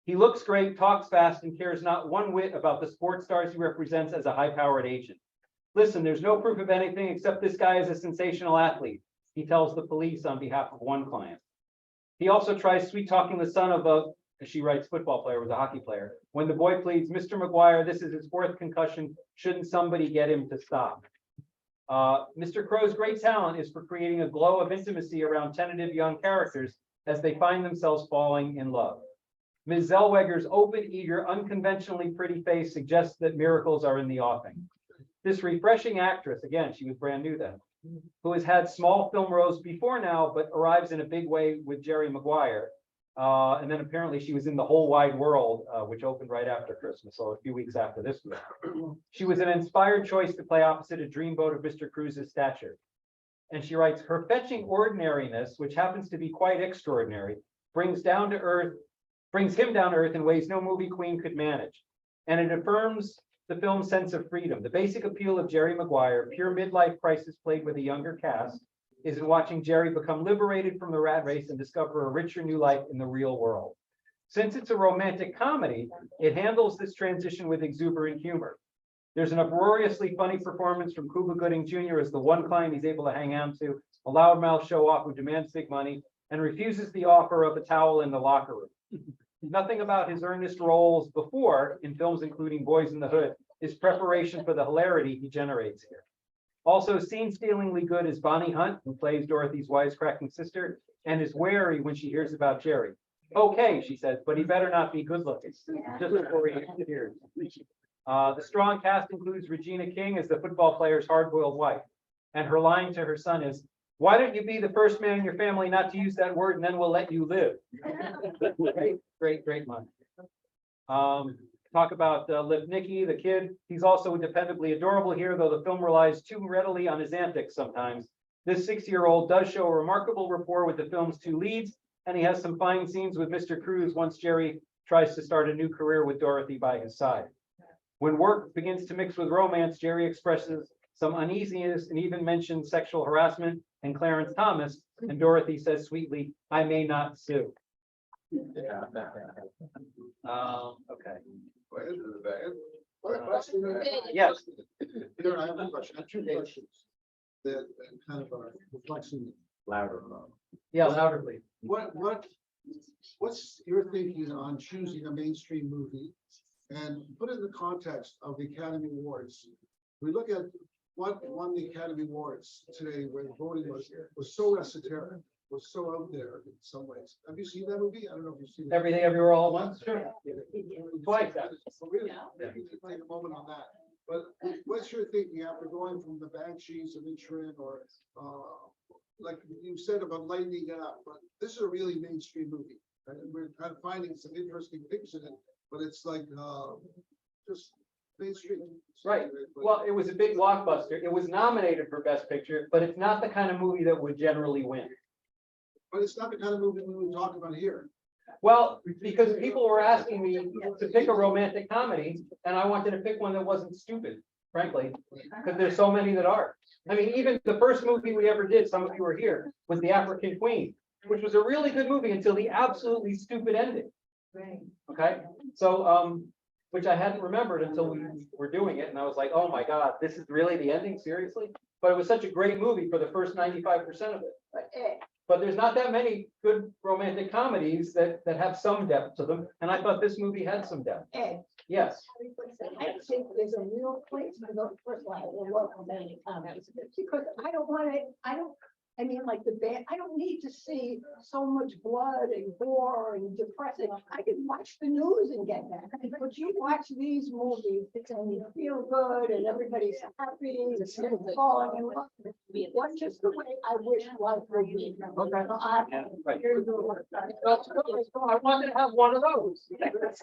He looks great, talks fast, and cares not one whit about the sports stars he represents as a high-powered agent. Listen, there's no proof of anything except this guy is a sensational athlete, he tells the police on behalf of one client. He also tries sweet-talking the son of a, as she writes, football player, was a hockey player. When the boy pleads, Mr. Maguire, this is his fourth concussion, shouldn't somebody get him to stop? Mr. Crowe's great talent is for creating a glow of intimacy around tentative young characters as they find themselves falling in love. Ms. Zellweger's open, eager, unconventionally pretty face suggests that miracles are in the offing. This refreshing actress, again, she was brand new then, who has had small film roles before now, but arrives in a big way with Jerry Maguire. And then apparently she was in The Whole Wide World, which opened right after Christmas, so a few weeks after this one. She was an inspired choice to play opposite a dreamboat of Mr. Cruise's stature. And she writes, her fetching ordinariness, which happens to be quite extraordinary, brings him down to earth in ways no movie queen could manage. And it affirms the film's sense of freedom. The basic appeal of Jerry Maguire, pure midlife crisis played with a younger cast, is in watching Jerry become liberated from the rat race and discover a richer new life in the real world. Since it's a romantic comedy, it handles this transition with exuberant humor. There's an uproariously funny performance from Cuba Gooding Jr. as the one client he's able to hang on to, a loudmouth show-off who demands big money and refuses the offer of a towel in the locker room. Nothing about his earnest roles before, in films including Boys in the Hood, is preparation for the hilarity he generates here. Also, scene-stealingly good is Bonnie Hunt, who plays Dorothy's wisecracking sister, and is wary when she hears about Jerry. Okay, she says, but he better not be good-looking, just before he interferes. The strong cast includes Regina King as the football player's hard-boiled wife, and her line to her son is, why don't you be the first man in your family not to use that word, and then we'll let you live. Great line. Talk about Lipnicki, the kid. He's also dependably adorable here, though the film relies too readily on his antics sometimes. This 6-year-old does show a remarkable rapport with the film's two leads, and he has some fine scenes with Mr. Cruise once Jerry tries to start a new career with Dorothy by his side. When work begins to mix with romance, Jerry expresses some uneasiness and even mentions sexual harassment and Clarence Thomas, and Dorothy says sweetly, I may not sue. Okay. Yes. Here, I have a question. I have two questions that kind of are reflecting. Louder. Yeah, louder, please. What's your thinking on choosing a mainstream movie and put it in the context of the Academy Awards? We look at what won the Academy Awards today, where the voting was so esoteric, was so out there in some ways. Have you seen that movie? I don't know if you've seen it. Everything, everywhere, all at once? Sure. Twice. So really, maybe you can take a moment on that. But what's your thinking after going from the Banshees of Inisherin or like you said about lightening it up, but this is a really mainstream movie. And we're kind of finding some interesting things in it, but it's like, just mainstream. Right. Well, it was a big blockbuster. It was nominated for Best Picture, but it's not the kind of movie that would generally win. But it's not the kind of movie we would talk about here. Well, because people were asking me to pick a romantic comedy, and I wanted to pick one that wasn't stupid, frankly, because there's so many that are. I mean, even the first movie we ever did, some of you were here, was The African Queen, which was a really good movie until the absolutely stupid ending. Right. Okay, so, which I hadn't remembered until we were doing it, and I was like, oh my God, this is really the ending, seriously? But it was such a great movie for the first 95% of it. But there's not that many good romantic comedies that have some depth to them, and I thought this movie had some depth. Ed, Yes, I think there's a real place for those, first of all, I love romantic comedies, because I don't want it, I mean, like the band, I don't need to see so much blood and gore and depressing. I can watch the news and get that. But you watch these movies and you feel good and everybody's happy and falling in love. That's just the way I wish life would be. Okay. I wanted to have one of those. That's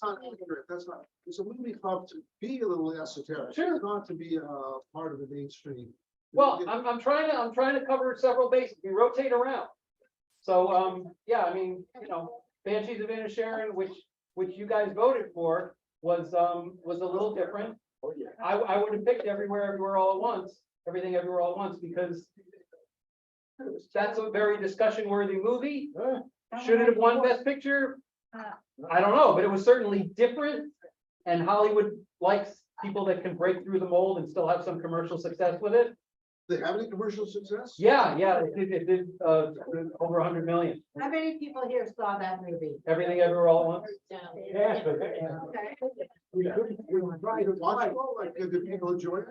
not accurate. That's not, it's a movie club to be a little esoteric. Sure. It's not to be part of the mainstream. Well, I'm trying to cover several bases. We rotate around. So, yeah, I mean, you know, Banshees of Inisherin, which you guys voted for, was a little different. I would have picked Everywhere All at Once, Everything Everywhere All at Once, because that's a very discussion-worthy movie. Should it have won Best Picture? I don't know, but it was certainly different, and Hollywood likes people that can break through the mold and still have some commercial success with it. They have any commercial success? Yeah, it did over 100 million. How many people here saw that movie? Everything Everywhere All at Once. Yes, but we Right, watch it, like, did people enjoy it?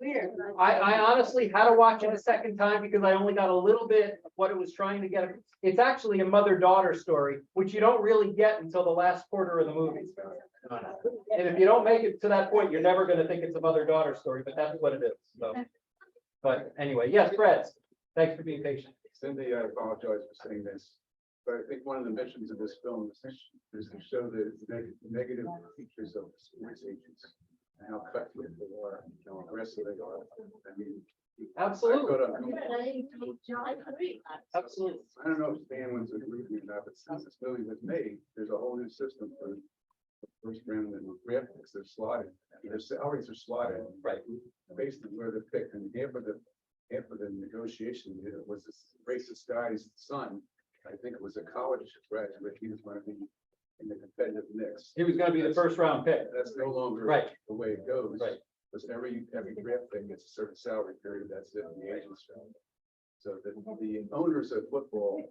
Weird. I honestly had to watch it a second time because I only got a little bit of what it was trying to get. It's actually a mother-daughter story, which you don't really get until the last quarter of the movie. And if you don't make it to that point, you're never going to think it's a mother-daughter story, but that's what it is. So, but anyway, yes, Fred, thanks for being patient. Cindy, I apologize for saying this, but I think one of the missions of this film is to show the negative features of sports agents and how cutthroat they are, how aggressive they are. I mean, Absolutely. I agree. Absolutely. I don't know if Stan wants to agree with me or not, but since this movie was made, there's a whole new system for the first round and draft picks. They're slotted. Their salaries are slotted. Right. Based on where they're picked, and half of the negotiation was this racist guy's son. I think it was a college graduate. He was going to be in the competitive mix. He was going to be the first round pick. That's no longer Right. the way it goes. Right. Because every draft pick gets a certain salary period. That's it. The agents. So the owners of football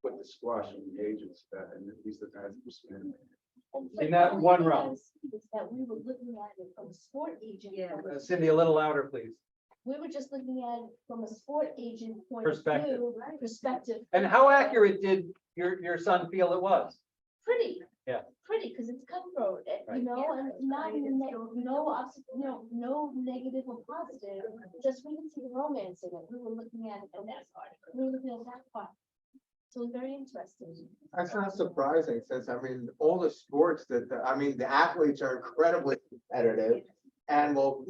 put the squash on the agents, and these are the guys who spend. In that one round. Is that we were looking at it from a sport agent. Cindy, a little louder, please. We were just looking at it from a sport agent point of Perspective. view, perspective. And how accurate did your son feel it was? Pretty. Yeah. Pretty, because it's cutthroat, Right. you know, and not even, no negative or positive, just we didn't see the romance in it. We were looking at it, and that's hard. We were looking at that part. So it was very interesting. That's not surprising, since, I mean, all the sports the athletes are incredibly competitive. And will,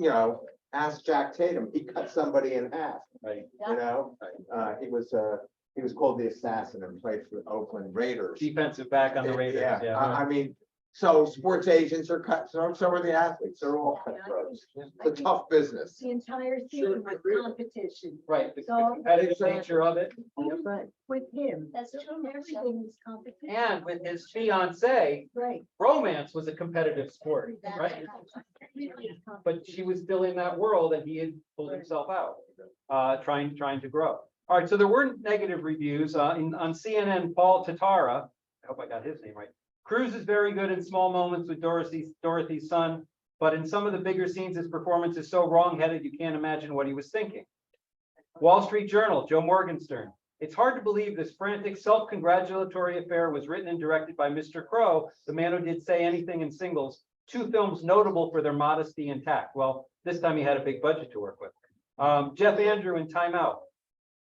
ask Jack Tatum, he cut somebody in half, Right. he was called the assassin and played for the Oakland Raiders. Defensive back on the Raiders. Yeah, I mean, so sports agents are cut, so are the athletes, they're all cutthroats. It's a tough business. The entire thing was competition. Right. The So- competitive nature of it. But with him, That's true, Michelle. everything was competition. And with his fiance, Right. romance was a competitive sport, right? But she was still in that world and he had pulled himself out, trying to grow. All right, so there were negative reviews on CNN. Paul Tatara, I hope I got his name right. Cruise is very good in small moments with Dorothy's son, but in some of the bigger scenes, his performance is so wrong-headed you can't imagine what he was thinking. Wall Street Journal, Joe Morgenstern. It's hard to believe this frantic, self-congratulatory affair was written and directed by Mr. Crowe, the man who did Say Anything in Singles, two films notable for their modesty and tact. Well, this time he had a big budget to work with. Jeff Andrew in Time Out.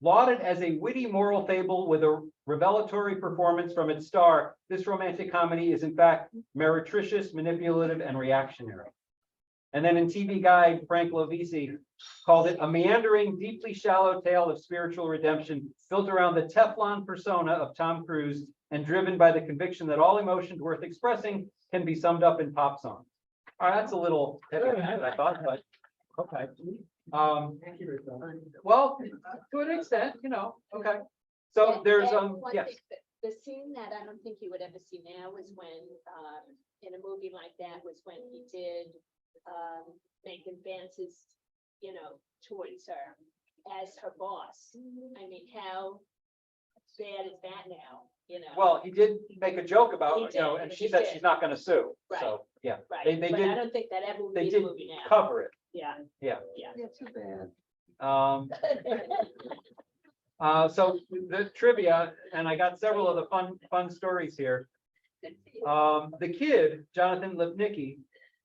Lauded as a witty moral fable with a revelatory performance from its star, this romantic comedy is in fact meretricious, manipulative, and reactionary. And then in TV Guide, Frank Lovisi called it a meandering, deeply shallow tale of spiritual redemption built around the Teflon persona of Tom Cruise and driven by the conviction that all emotions worth expressing can be summed up in pop songs. All right, that's a little heavy-handed, I thought, but okay. Well, to an extent, you know, okay. So And- there's, and one yes, thing The scene that I don't think you would ever see now is when, in a movie like that, was when he did, make advances, you know, towards her as her boss. I mean, how bad is that now, you know? well, he did make a joke He about, you know, did, and he she said did. she's not gonna sue, Right. so, yeah. Right, they but I did- don't think that ever would They be the did movie now. cover it, Yeah. yeah. Yeah. too bad. So the trivia, and I got several of the fun stories here. The kid, Jonathan Lipnicki,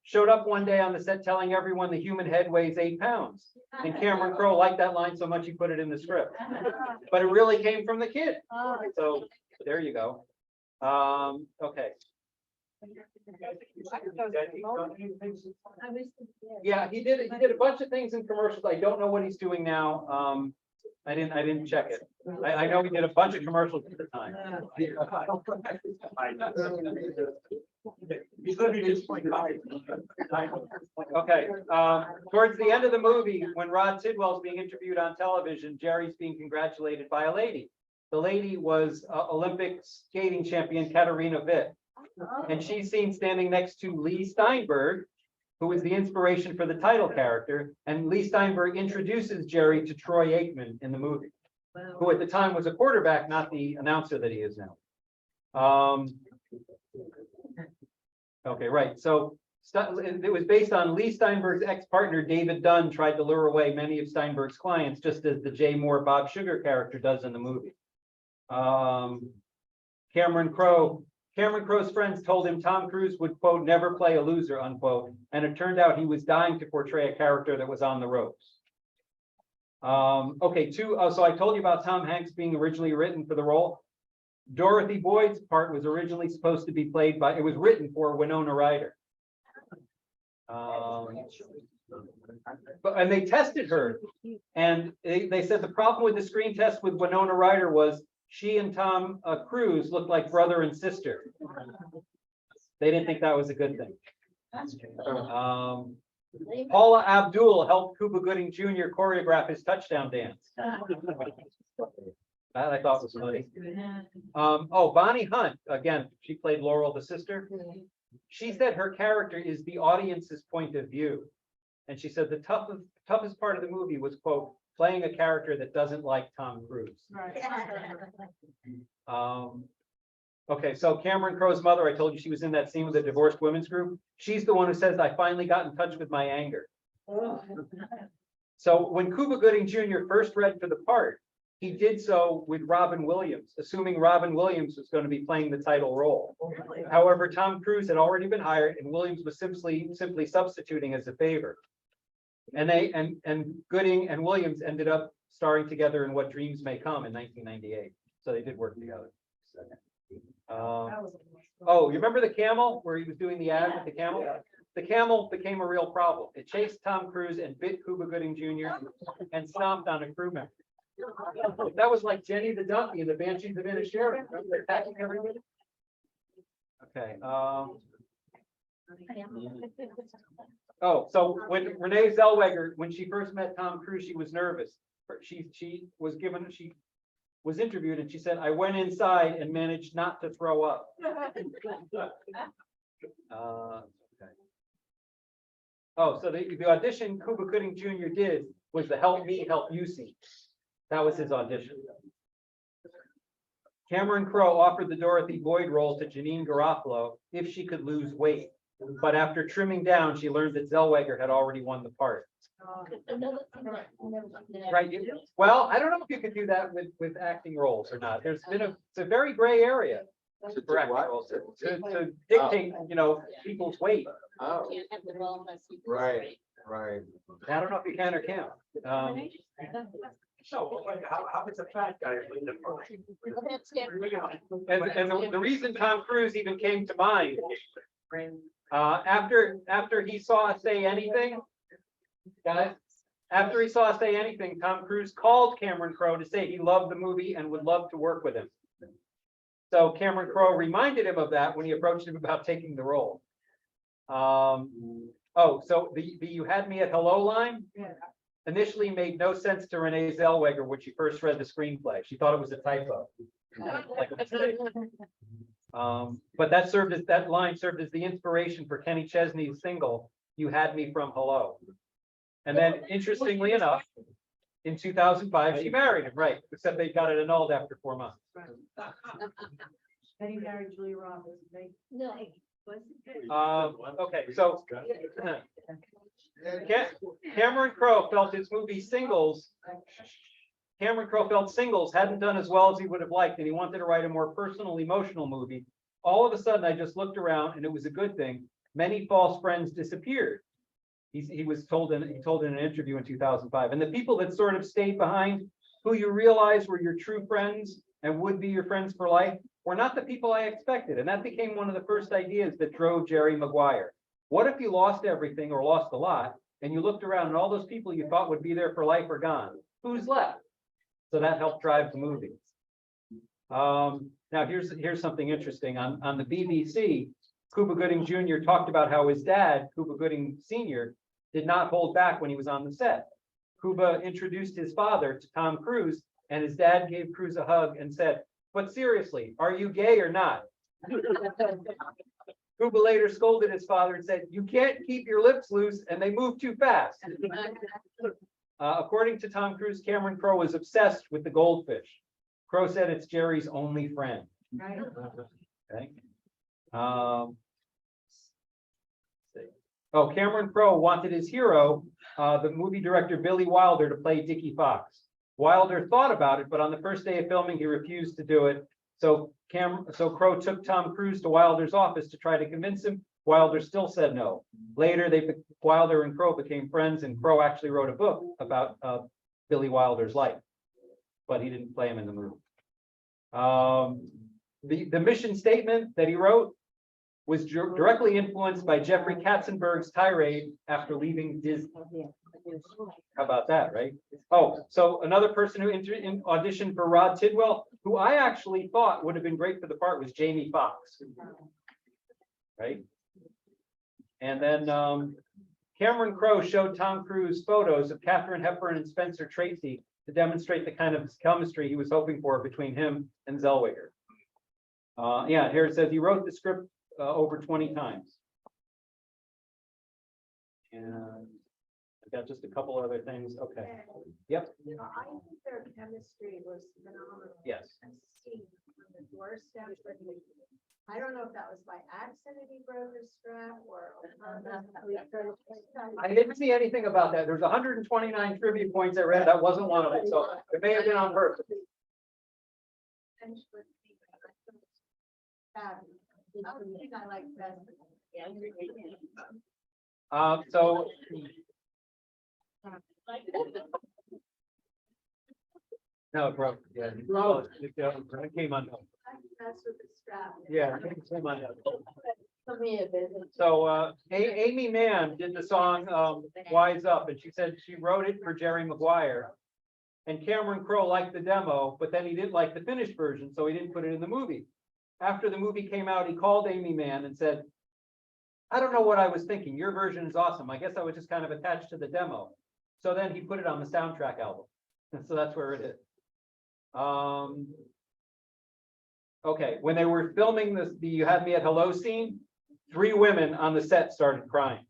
showed up one day on the set telling everyone the human head weighs 8 pounds. And Cameron Crowe liked that line so much he put it in the script. But it really came from the kid. So there you go. Okay. Yeah, he did a bunch of things in commercials. I don't know what he's doing now. I didn't check it. I know he did a bunch of commercials at the time. Okay, towards the end of the movie, when Rod Tidwell's being interviewed on television, Jerry's being congratulated by a lady. The lady was Olympic skating champion Katarina Witt. And she's seen standing next to Lee Steinberg, who is the inspiration for the title character. And Lee Steinberg introduces Jerry to Troy Aikman in the movie, who at the time was a quarterback, not the announcer that he is now. Okay, right. So it was based on Lee Steinberg's ex-partner, David Dunn, tried to lure away many of Steinberg's clients, just as the Jay Moore Bob Sugar character does in the movie. Cameron Crowe's friends told him Tom Cruise would, quote, never play a loser, unquote. And it turned out he was dying to portray a character that was on the ropes. Okay, so I told you about Tom Hanks being originally written for the role. Dorothy Boyd's part was originally supposed to be played by, it was written for Winona Ryder. And they tested her, and they said the problem with the screen test with Winona Ryder was she and Tom Cruise looked like brother and sister. They didn't think that was a good thing. Paula Abdul helped Cuba Gooding Jr. choreograph his touchdown dance. That I thought was funny. Bonnie Hunt, again, she played Laurel, the sister. She said her character is the audience's point of view. And she said the toughest part of the movie was, quote, playing a character that doesn't like Tom Cruise. Okay, so Cameron Crowe's mother, I told you she was in that scene with the divorced women's group. She's the one who says, I finally got in touch with my anger. So when Cuba Gooding Jr. first read for the part, he did so with Robin Williams, assuming Robin Williams was going to be playing the title role. However, Tom Cruise had already been hired and Williams was simply substituting as a favor. And Gooding and Williams ended up starring together in What Dreams May Come in 1998. So they did work together. You remember the camel where he was doing the ad with the camel? The camel became a real problem. It chased Tom Cruise and bit Cuba Gooding Jr. and stomped on a crew member. That was like Jenny the donkey in the Banshees of Inisherin. Remember they're attacking everybody? Okay. So when Renee Zellweger, when she first met Tom Cruise, she was nervous. She was interviewed and she said, I went inside and managed not to throw up. So the audition Cuba Gooding Jr. did was the Help Me, Help You scene. That was his audition. Cameron Crowe offered the Dorothy Boyd role to Janine Garofalo if she could lose weight. But after trimming down, she learned that Zellweger had already won the part. Right. Well, I don't know if you could do that with acting roles or not. It's a very gray area for acting roles to dictate, people's weight. Oh, Can't have the role unless you. right. Right. I don't know if you can or can't. So, how is a fat guy in the That's different. And the reason Tom Cruise even came to mind, after he saw us say anything, guys, after he saw us say anything, Tom Cruise called Cameron Crowe to say he loved the movie and would love to work with him. So Cameron Crowe reminded him of that when he approached him about taking the role. Oh, so the "you had me at hello" line initially made no sense to Renee Zellweger when she first read the screenplay. She thought it was a typo. Like a mistake. But that line served as the inspiration for Kenny Chesney's single, "You Had Me from Hello." And then, interestingly enough, in 2005, she married him, right? Except they got it annulled after 4 months. Then he married Julia Roberts, they. No. Okay, so Cameron Crowe felt his movie Singles. Cameron Crowe felt Singles hadn't done as well as he would have liked, and he wanted to write a more personal, emotional movie. All of a sudden, I just looked around, and it was a good thing. Many false friends disappeared. He told in an interview in 2005, and the people that sort of stayed behind, who you realize were your true friends and would be your friends for life, were not the people I expected. And that became one of the first ideas that drove Jerry Maguire. What if you lost everything or lost a lot, and you looked around and all those people you thought would be there for life are gone? Who's left? So that helped drive the movie. Now here's something interesting. On the BBC, Cuba Gooding Jr. talked about how his dad, Cuba Gooding Sr., did not hold back when he was on the set. Cuba introduced his father to Tom Cruise, and his dad gave Cruise a hug and said, "But seriously, are you gay or not?" Cuba later scolded his father and said, "You can't keep your lips loose and they move too fast." According to Tom Cruise, Cameron Crowe was obsessed with the goldfish. Crowe said it's Jerry's only friend. Right. Okay. Oh, Cameron Crowe wanted his hero, the movie director Billy Wilder, to play Dickie Fox. Wilder thought about it, but on the first day of filming, he refused to do it. So Crowe took Tom Cruise to Wilder's office to try to convince him. Wilder still said no. Later, Wilder and Crowe became friends, and Crowe actually wrote a book about Billy Wilder's life, but he didn't play him in the movie. The mission statement that he wrote was directly influenced by Jeffrey Katzenberg's tirade after leaving Disney. How about that, right? Oh, so another person who auditioned for Rod Tidwell, who I actually thought would have been great for the part, was Jamie Foxx. Right? And then Cameron Crowe showed Tom Cruise photos of Katharine Hepburn and Spencer Tracy to demonstrate the kind of chemistry he was hoping for between him and Zellweger. Yeah, here it says he wrote the script over 20 times. And I've got just a couple other things. Okay. Yep. I think their chemistry was phenomenal. Yes. And Steve on the doorstep, but I don't know if that was by accident he broke his strap or. I didn't see anything about that. There's 129 trivia points I read. That wasn't one of them. So it may have been on purpose. I like that. So no, it broke. Yeah, it came undone. That's with the strap. Yeah, it came undone. For me, a bit. So Amy Mann did the song Wise Up, and she said she wrote it for Jerry Maguire. And Cameron Crowe liked the demo, but then he didn't like the finished version, so he didn't put it in the movie. After the movie came out, he called Amy Mann and said, "I don't know what I was thinking. Your version is awesome. I guess I was just kind of attached to the demo." So then he put it on the soundtrack album. And so that's where it is. Okay, when they were filming the You Had Me at Hello scene, 3 women on the set started crying.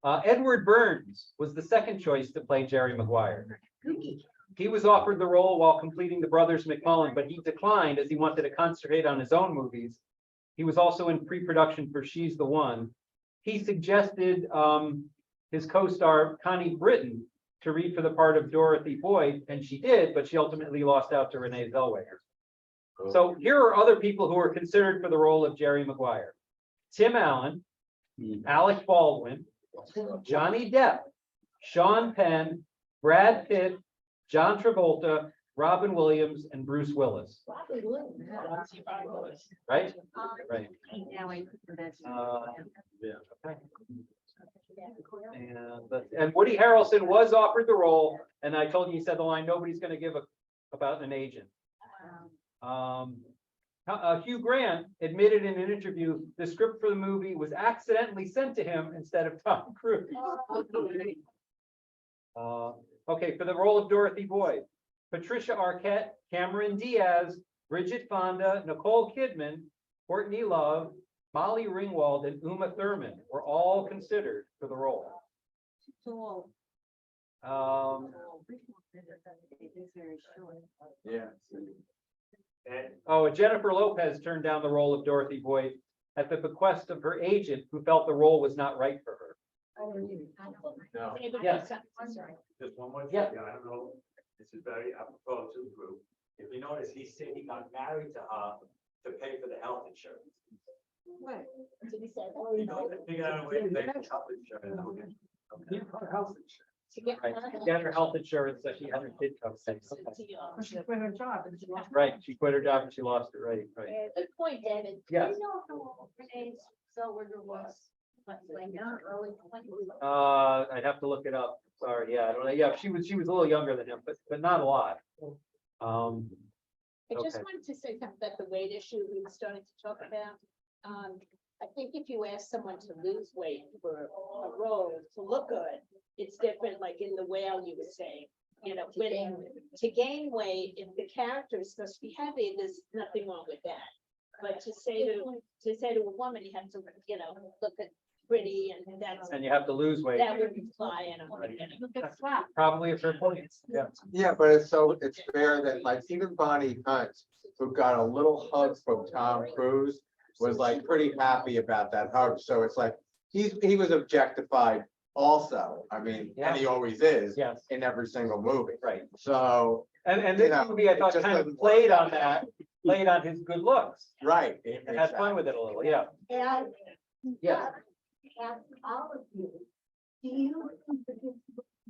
Edward Burns was the second choice to play Jerry Maguire. He was offered the role while completing The Brothers McMullen, but he declined as he wanted to concentrate on his own movies. He was also in pre-production for She's the One. He suggested his co-star Connie Britton to read for the part of Dorothy Boyd, and she did, but she ultimately lost out to Renee Zellweger. So here are other people who were considered for the role of Jerry Maguire: Tim Allen, Alec Baldwin, Johnny Depp, Sean Penn, Brad Pitt, John Travolta, Robin Williams, and Bruce Willis, Probably wouldn't. right? Right. Yeah, okay. And Woody Harrelson was offered the role, and I told you, he said the line, nobody's gonna give a, about an agent. Hugh Grant admitted in an interview, the script for the movie was accidentally sent to him instead of Tom Cruise. Okay, for the role of Dorothy Boyd, Patricia Arquette, Cameron Diaz, Bridget Fonda, Nicole Kidman, Courtney Love, Molly Ringwald, and Uma Thurman were all considered for the role. Yeah. Oh, Jennifer Lopez turned down the role of Dorothy Boyd at the bequest of her agent, who felt the role was not right for her. No. Anybody Yes. else? I'm sorry. Just one more thing, Yeah. I don't know, this is very apropos to the group. If you notice, he said he got married to her to pay for the health insurance. What? Did he say You know, that? they figured out a way to pay for health insurance. Yeah, Health insurance. To get Right, her she got her health insurance, so she had her kid come. Okay. She quit her job and she lost. Right, she quit her job and she lost it, right, right. Good point, David. Yes. You know how Renee's Zellweger was, like, early 20s. I'd have to look it up, sorry, yeah, I don't know, yeah, she was a little younger than him, but not a lot. I just Okay. wanted to say something about the weight issue we were starting to talk about. I think if you ask someone to lose weight for a role to look good, it's different, like in The Whale you were saying. You know, to gain weight, if the character is supposed to be heavy, there's nothing wrong with that. But to say to a woman, you have to, you know, look at pretty and that's, And you have to lose weight, that wouldn't fly in a way. probably a fair point, yeah. Yeah, but it's fair that like even Bonnie Hunt, who got a little hug from Tom Cruise, was like pretty happy about that hug. So it's like, he was objectified also. I mean, and he always is Yes, in every single movie. right, So, and You this know, movie, I it thought, just kind of doesn't played work. on that, played on his good looks, right. and had fun with it a little, yeah, And yeah. ask all of you, do you think that this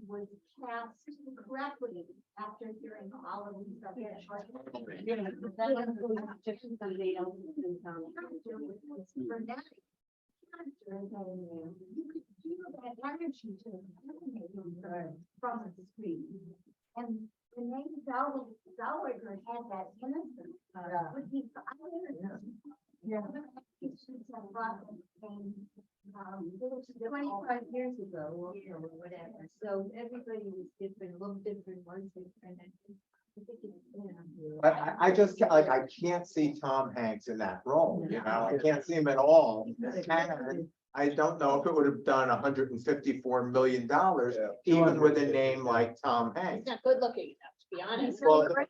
was cast correctly after hearing all of these other choices? You could feel that energy to from the screen. And Renee Zellweger had that innocence. Would he, yeah. 25 years ago, or whatever, so everybody was different, looked different, was different. But I just can't, like, I can't see Tom Hanks in that role, you know, I can't see him at all. And I don't know if it would have done $154 million, even with a name like Tom He's Hanks. not good looking enough, to be honest.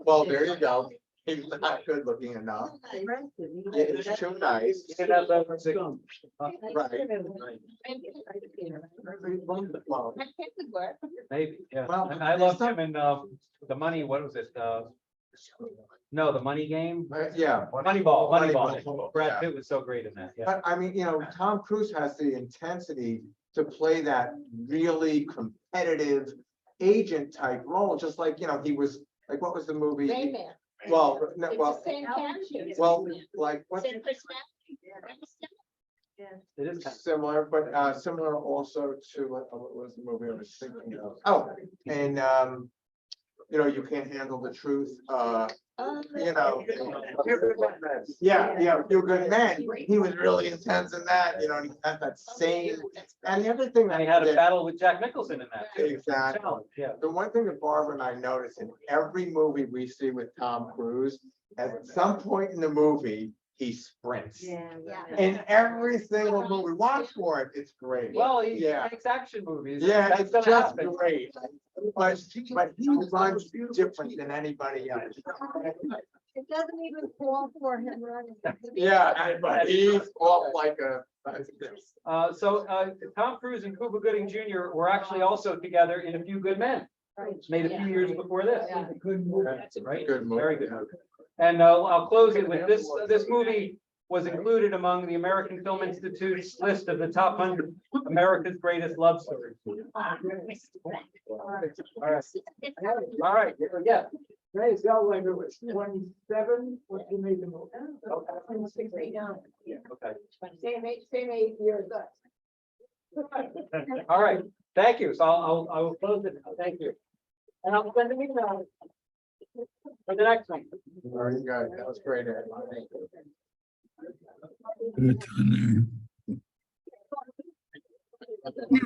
Well, there you go. He's not good looking enough. Yeah, it's too nice. You didn't have that one, Right. That could work. maybe, yeah, Well, and I loved him in, The Money, what was it, no, The Money Game? Yeah. Moneyball, Moneyball, Brad yeah. Pitt was so great in that, yeah. But I mean, you know, Tom Cruise has the intensity to play that really competitive agent type role, just like, you know, he was, like, what was the movie? Rain Man. Well, no, It's the well, same character. well, like, what's Same personality. It is kind of. similar, but similar also to, what was the movie I was thinking of? Oh, and, you know, You Can't Handle the Truth, you know. Yeah, Few Good Men, he was really intense in that, you know, and he had that same, and the other thing. And he had a battle with Jack Nicholson in that. too. Exactly. Challenge, yeah. The one thing that Barbara and I notice in every movie we see with Tom Cruise, at some point in the movie, he sprints. In every single movie, watch for it, it's great. Well, he Yeah. makes action movies. Yeah, That's it's gonna just happen. great. But he runs different than anybody else. It doesn't even fall for him running. Yeah, but he's off like a. So Tom Cruise and Cuba Gooding Jr. were actually also together in A Few Good Men, made a few years before this. Good movie. Right? Good movie. Very good movie. And I'll close it with this movie was included among the American Film Institute's list of the top 100 America's greatest love stories. All right, yeah. Grace Zellweger was 27, what you made the movie? Okay. Same 8 years. All right, thank you. So I will close it. Thank you. And I'll send an email for the next one. Very good. That was great, Ed. Thank you. Good on there.